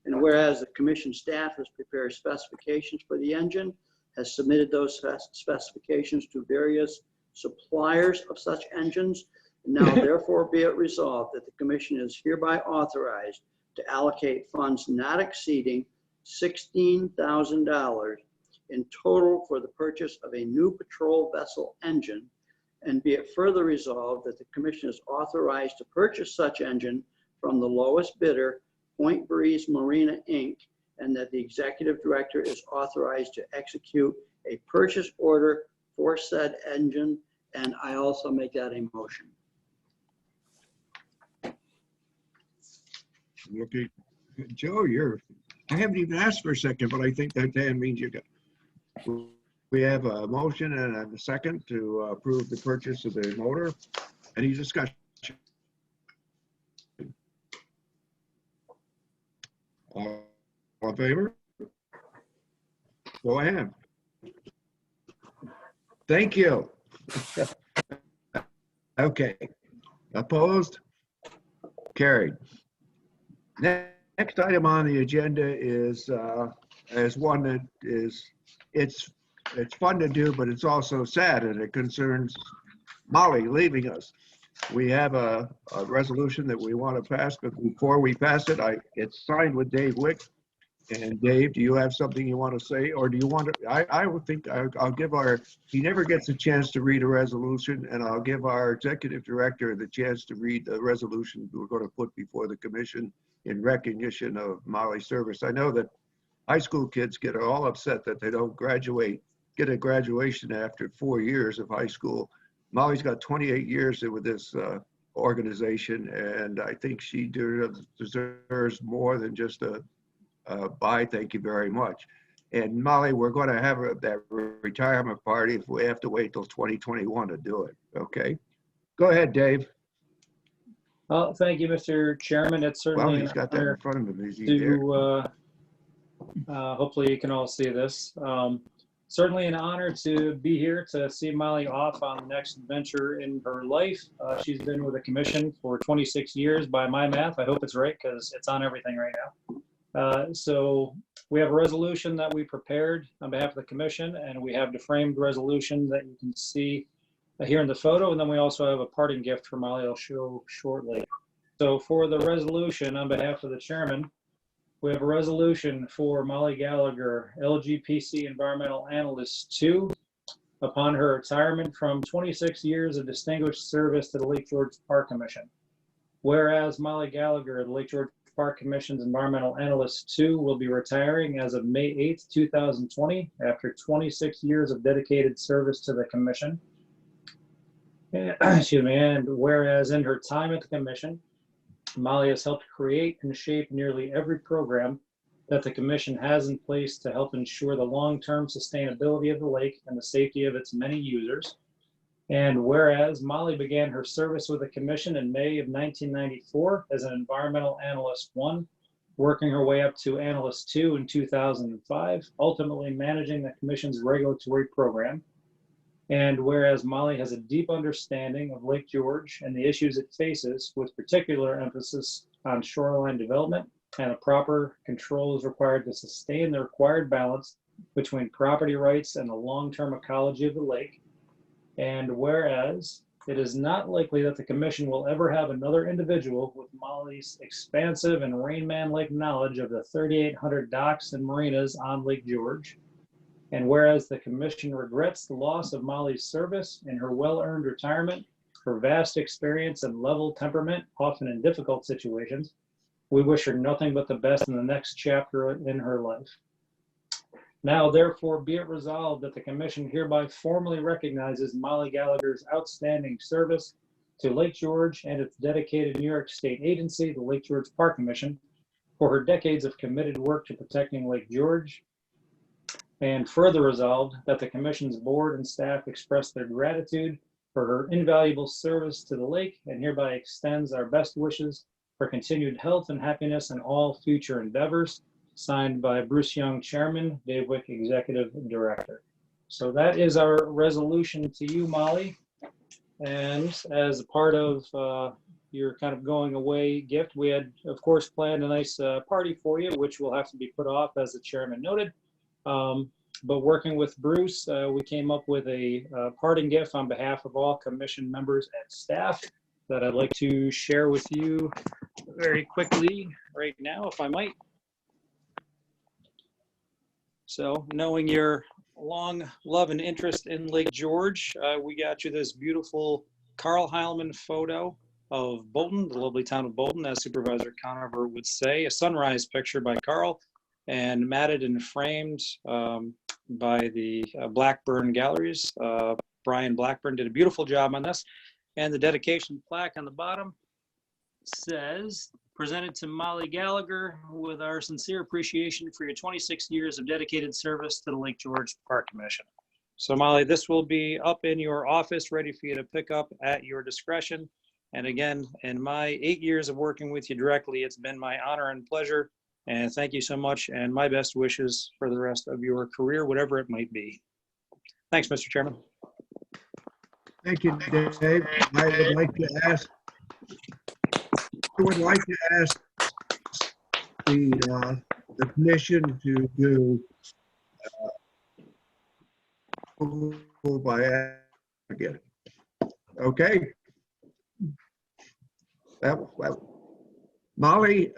and whereas the commission staff has prepared specifications for the engine, has submitted those specifications to various suppliers of such engines. Now therefore be it resolved that the commission is hereby authorized to allocate funds not exceeding $16,000 in total for the purchase of a new patrol vessel engine, and be it further resolved that the commission is authorized to purchase such engine from the lowest bidder, Point Breeze Marina, Inc., and that the executive director is authorized to execute a purchase order for said engine, and I also make that a motion. Okay, Joe, I haven't even asked for a second, but I think that means we We have a motion and a second to approve the purchase of the motor. Any discussion? All in favor? Go ahead. Thank you. Okay. Opposed? Carried. Next item on the agenda is one that is, it's fun to do, but it's also sad, and it concerns Molly leaving us. We have a resolution that we want to pass, but before we pass it, it's signed with Dave Wick. And Dave, do you have something you want to say, or do you want to, I would think I'll give he never gets a chance to read a resolution, and I'll give our executive director the chance to read the resolution we're going to put before the commission in recognition of Molly's service. I know that high school kids get all upset that they don't get a graduation after 4 years of high school. Molly's got 28 years with this organization, and I think she deserves more than just a bye, thank you very much. And Molly, we're going to have that retirement party if we have to wait till 2021 to do it. Okay, go ahead, Dave. Well, thank you, Mr. Chairman. It's certainly He's got that in front of him. Is he to hopefully you can all see this. Certainly an honor to be here to see Molly off on the next adventure in her life. She's been with the commission for 26 years by my math. I hope it's right because it's on everything right now. So we have a resolution that we prepared on behalf of the commission, and we have the framed resolution that you can see here in the photo. And then we also have a parting gift for Molly I'll show shortly. So for the resolution on behalf of the chairman, we have a resolution for Molly Gallagher, LGPC Environmental Analyst 2, upon her retirement from 26 years of distinguished service to the Lake George Park Commission. Whereas Molly Gallagher, the Lake George Park Commission's Environmental Analyst 2, will be retiring as of May 8th, 2020, after 26 years of dedicated service to the Commission. Excuse me, and whereas in her time at the Commission, Molly has helped create and shape nearly every program that the Commission has in place to help ensure the long-term sustainability of the lake and the safety of its many users. And whereas Molly began her service with the Commission in May of 1994 as an Environmental Analyst 1, working her way up to Analyst 2 in 2005, ultimately managing the Commission's regulatory program. And whereas Molly has a deep understanding of Lake George and the issues it faces, with particular emphasis on shoreline development and the proper controls required to sustain the required balance between property rights and the long-term ecology of the lake. And whereas it is not likely that the Commission will ever have another individual with Molly's expansive and Rain Man Lake knowledge of the 3,800 docks and marinas on Lake George. And whereas the Commission regrets the loss of Molly's service in her well-earned retirement, her vast experience and level temperament, often in difficult situations, we wish her nothing but the best in the next chapter in her life. Now, therefore, be it resolved that the Commission hereby formally recognizes Molly Gallagher's outstanding service to Lake George and its dedicated New York State agency, the Lake George Park Commission, for her decades of committed work to protecting Lake George. And further resolved that the Commission's board and staff express their gratitude for her invaluable service to the lake and hereby extends our best wishes for continued health and happiness in all future endeavors. Signed by Bruce Young, Chairman, Dave Wick, Executive Director. So that is our resolution to you, Molly. And as a part of your kind of going away gift, we had, of course, planned a nice party for you, which will have to be put off, as the chairman noted. But working with Bruce, we came up with a parting gift on behalf of all commission members and staff that I'd like to share with you very quickly right now, if I might. So knowing your long love and interest in Lake George, we got you this beautiful Carl Heilman photo of Bolton, the lovely town of Bolton, as Supervisor Conover would say, a sunrise picture by Carl and matted and framed by the Blackburn Galleries. Brian Blackburn did a beautiful job on this. And the dedication plaque on the bottom says, presented to Molly Gallagher with our sincere appreciation for your 26 years of dedicated service to the Lake George Park Commission. So Molly, this will be up in your office, ready for you to pick up at your discretion. And again, in my 8 years of working with you directly, it's been my honor and pleasure. And thank you so much, and my best wishes for the rest of your career, whatever it might be. Thanks, Mr. Chairman. Thank you, Dave. I would like to ask the commission to do by again. Okay. Molly,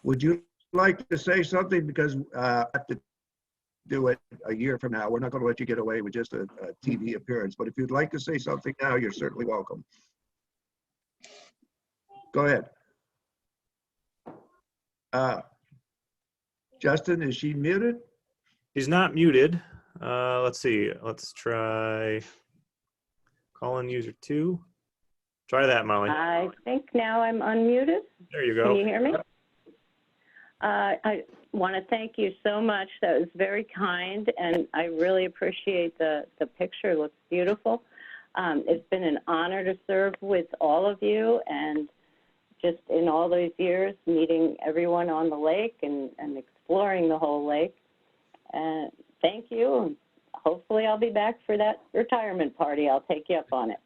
would you like to say something? Because I have to do it a year from now. We're not going to let you get away with just a TV appearance. But if you'd like to say something now, you're certainly welcome. Go ahead. Justin, is she muted? She's not muted. Let's see. Let's try call in user 2. Try that, Molly. I think now I'm unmuted. There you go. Can you hear me? I want to thank you so much. That was very kind, and I really appreciate the picture. It looks beautiful. It's been an honor to serve with all of you, and just in all those years, meeting everyone on the lake and exploring the whole lake. And thank you. Hopefully I'll be back for that retirement party. I'll take you up on it.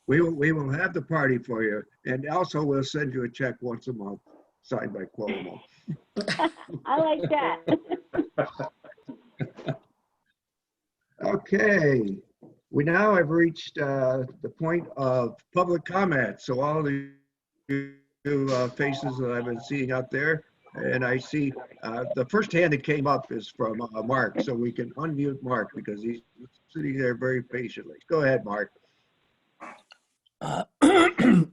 We will have the party for you. And also we'll send you a check once a month, signed by Cuomo. I like that. Okay. We now have reached the point of public comment. So all the faces that I've been seeing out there, and I see the first hand that came up is from Mark. So we can unmute Mark because he's sitting there very patiently. Go ahead, Mark. I'm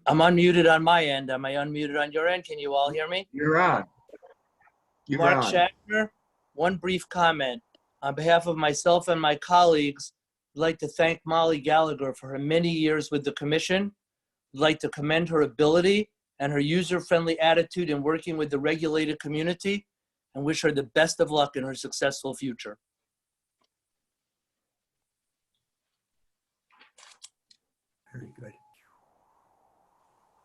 unmuted on my end. Am I unmuted on your end? Can you all hear me? You're on. You're Mark on. Schaffner, one brief comment. On behalf of myself and my colleagues, I'd like to thank Molly Gallagher for her many years with the commission. I'd like to commend her ability and her user-friendly attitude in working with the regulated community, and wish her the best of luck in her successful future. Very good.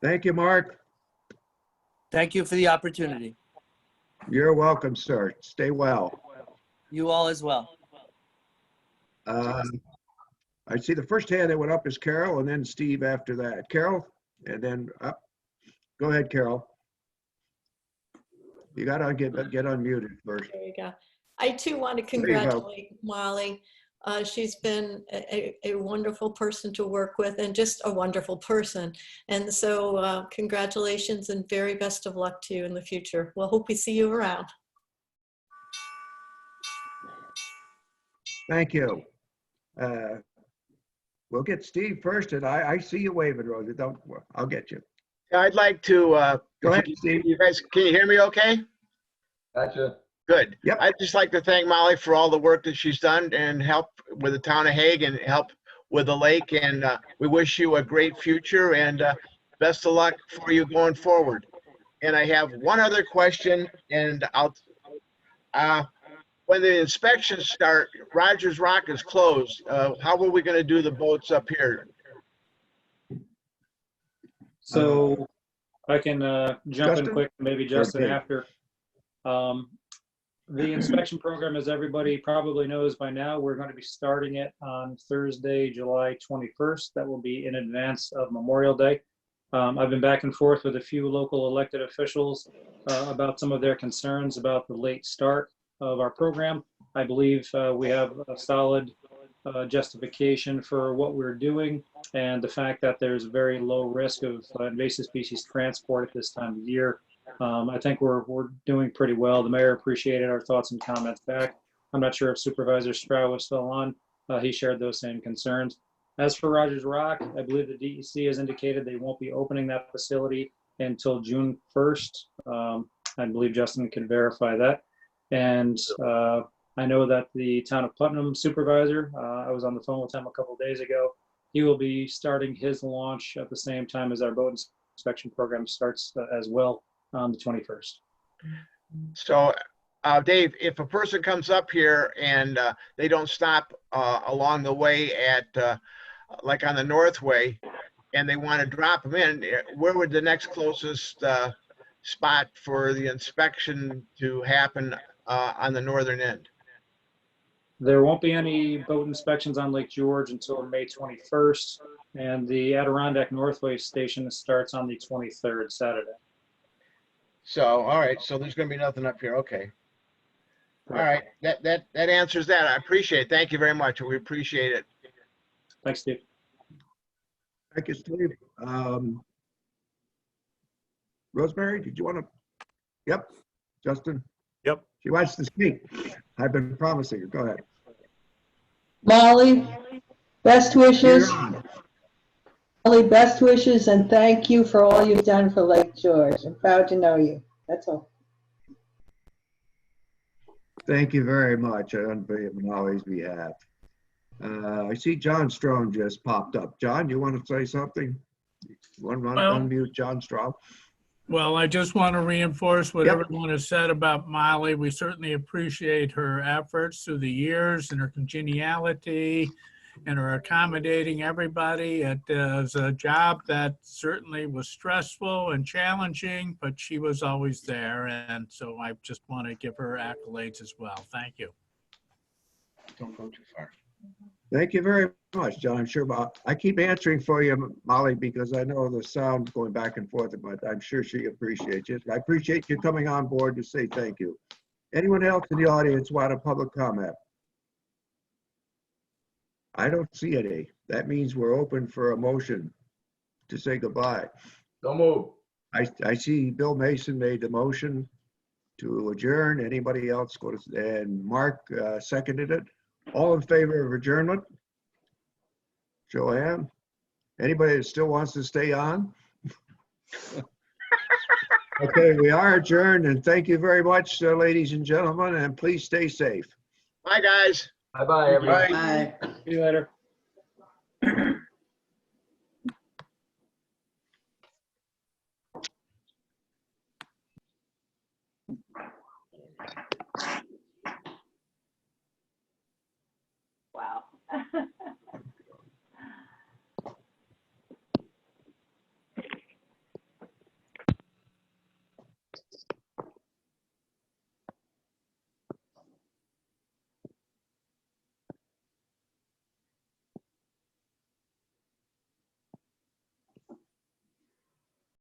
Thank you, Mark. Thank you for the opportunity. You're welcome, sir. Stay well. You all as well. I see the first hand that went up is Carol, and then Steve after that. Carol, and then up. Go ahead, Carol. You got to get unmuted first. There you go. I too want to There you go. congratulate Molly. She's been a wonderful person to work with and just a wonderful person. And so congratulations and very best of luck to you in the future. We'll hope we see you around. Thank you. We'll get Steve first, and I see you waving, Rosie. I'll get you. I'd like to, Go ahead, Steve. you guys, can you hear me okay? Gotcha. Good. Yep. I'd just like to thank Molly for all the work that she's done and help with the town of Hague and help with the lake. And we wish you a great future and best of luck for you going forward. And I have one other question, and when the inspections start, Rogers Rock is closed. How are we going to do the boats up here? So I can jump Justin? in quick, maybe Justin Okay. after. The inspection program, as everybody probably knows by now, we're going to be starting it on Thursday, July 21st. That will be in advance of Memorial Day. I've been back and forth with a few local elected officials about some of their concerns about the late start of our program. I believe we have a solid justification for what we're doing, and the fact that there's very low risk of invasive species transport at this time of year. I think we're doing pretty well. The mayor appreciated our thoughts and comments back. I'm not sure if Supervisor Stroh was still on. He shared those same concerns. As for Rogers Rock, I believe the DEC has indicated they won't be opening that facility until June 1st. I believe Justin can verify that. And I know that the town of Putnam supervisor, I was on the phone with him a couple of days ago. He will be starting his launch at the same time as our boat inspection program starts as well on the 21st. So Dave, if a person comes up here and they don't stop along the way at, like on the Northway, and they want to drop them in, where would the next closest spot for the inspection to happen on the northern end? There won't be any boat inspections on Lake George until May 21st, and the Adirondack Northway Station starts on the 23rd, Saturday. So, all right, so there's going to be nothing up here. Okay. All right, that answers that. I appreciate it. Thank you very much. We appreciate it. Thanks, Steve. Thank you, Steve. Rosemary, did you want to? Yep. Justin? Yep. She wants to speak. I've been promising her. Go ahead. Molly, best wishes. Molly, best wishes, and thank you for all you've done for Lake George. I'm proud to know you. That's all. Thank you very much on Molly's behalf. I see John Strong just popped up. John, you want to say something? You want to unmute John Strong? Well, I just want to reinforce what Yep. everyone has said about Molly. We certainly appreciate her efforts through the years and her congeniality and her accommodating everybody. It is a job that certainly was stressful and challenging, but she was always there. And so I just want to give her accolades as well. Thank you. Don't go too far. Thank you very much, John. I'm sure I keep answering for you, Molly, because I know the sound going back and forth, but I'm sure she appreciates it. I appreciate you coming on board to say thank you. Anyone else in the audience want a public comment? I don't see any. That means we're open for a motion to say goodbye. Don't move. I see Bill Mason made the motion to adjourn. Anybody else go to, and Mark seconded it. All in favor of adjournment? Joanne? Anybody that still wants to stay on? Okay, we are adjourned, and thank you very much, ladies and gentlemen, and please stay safe. Bye, guys. Bye-bye, everybody. Bye. See you later.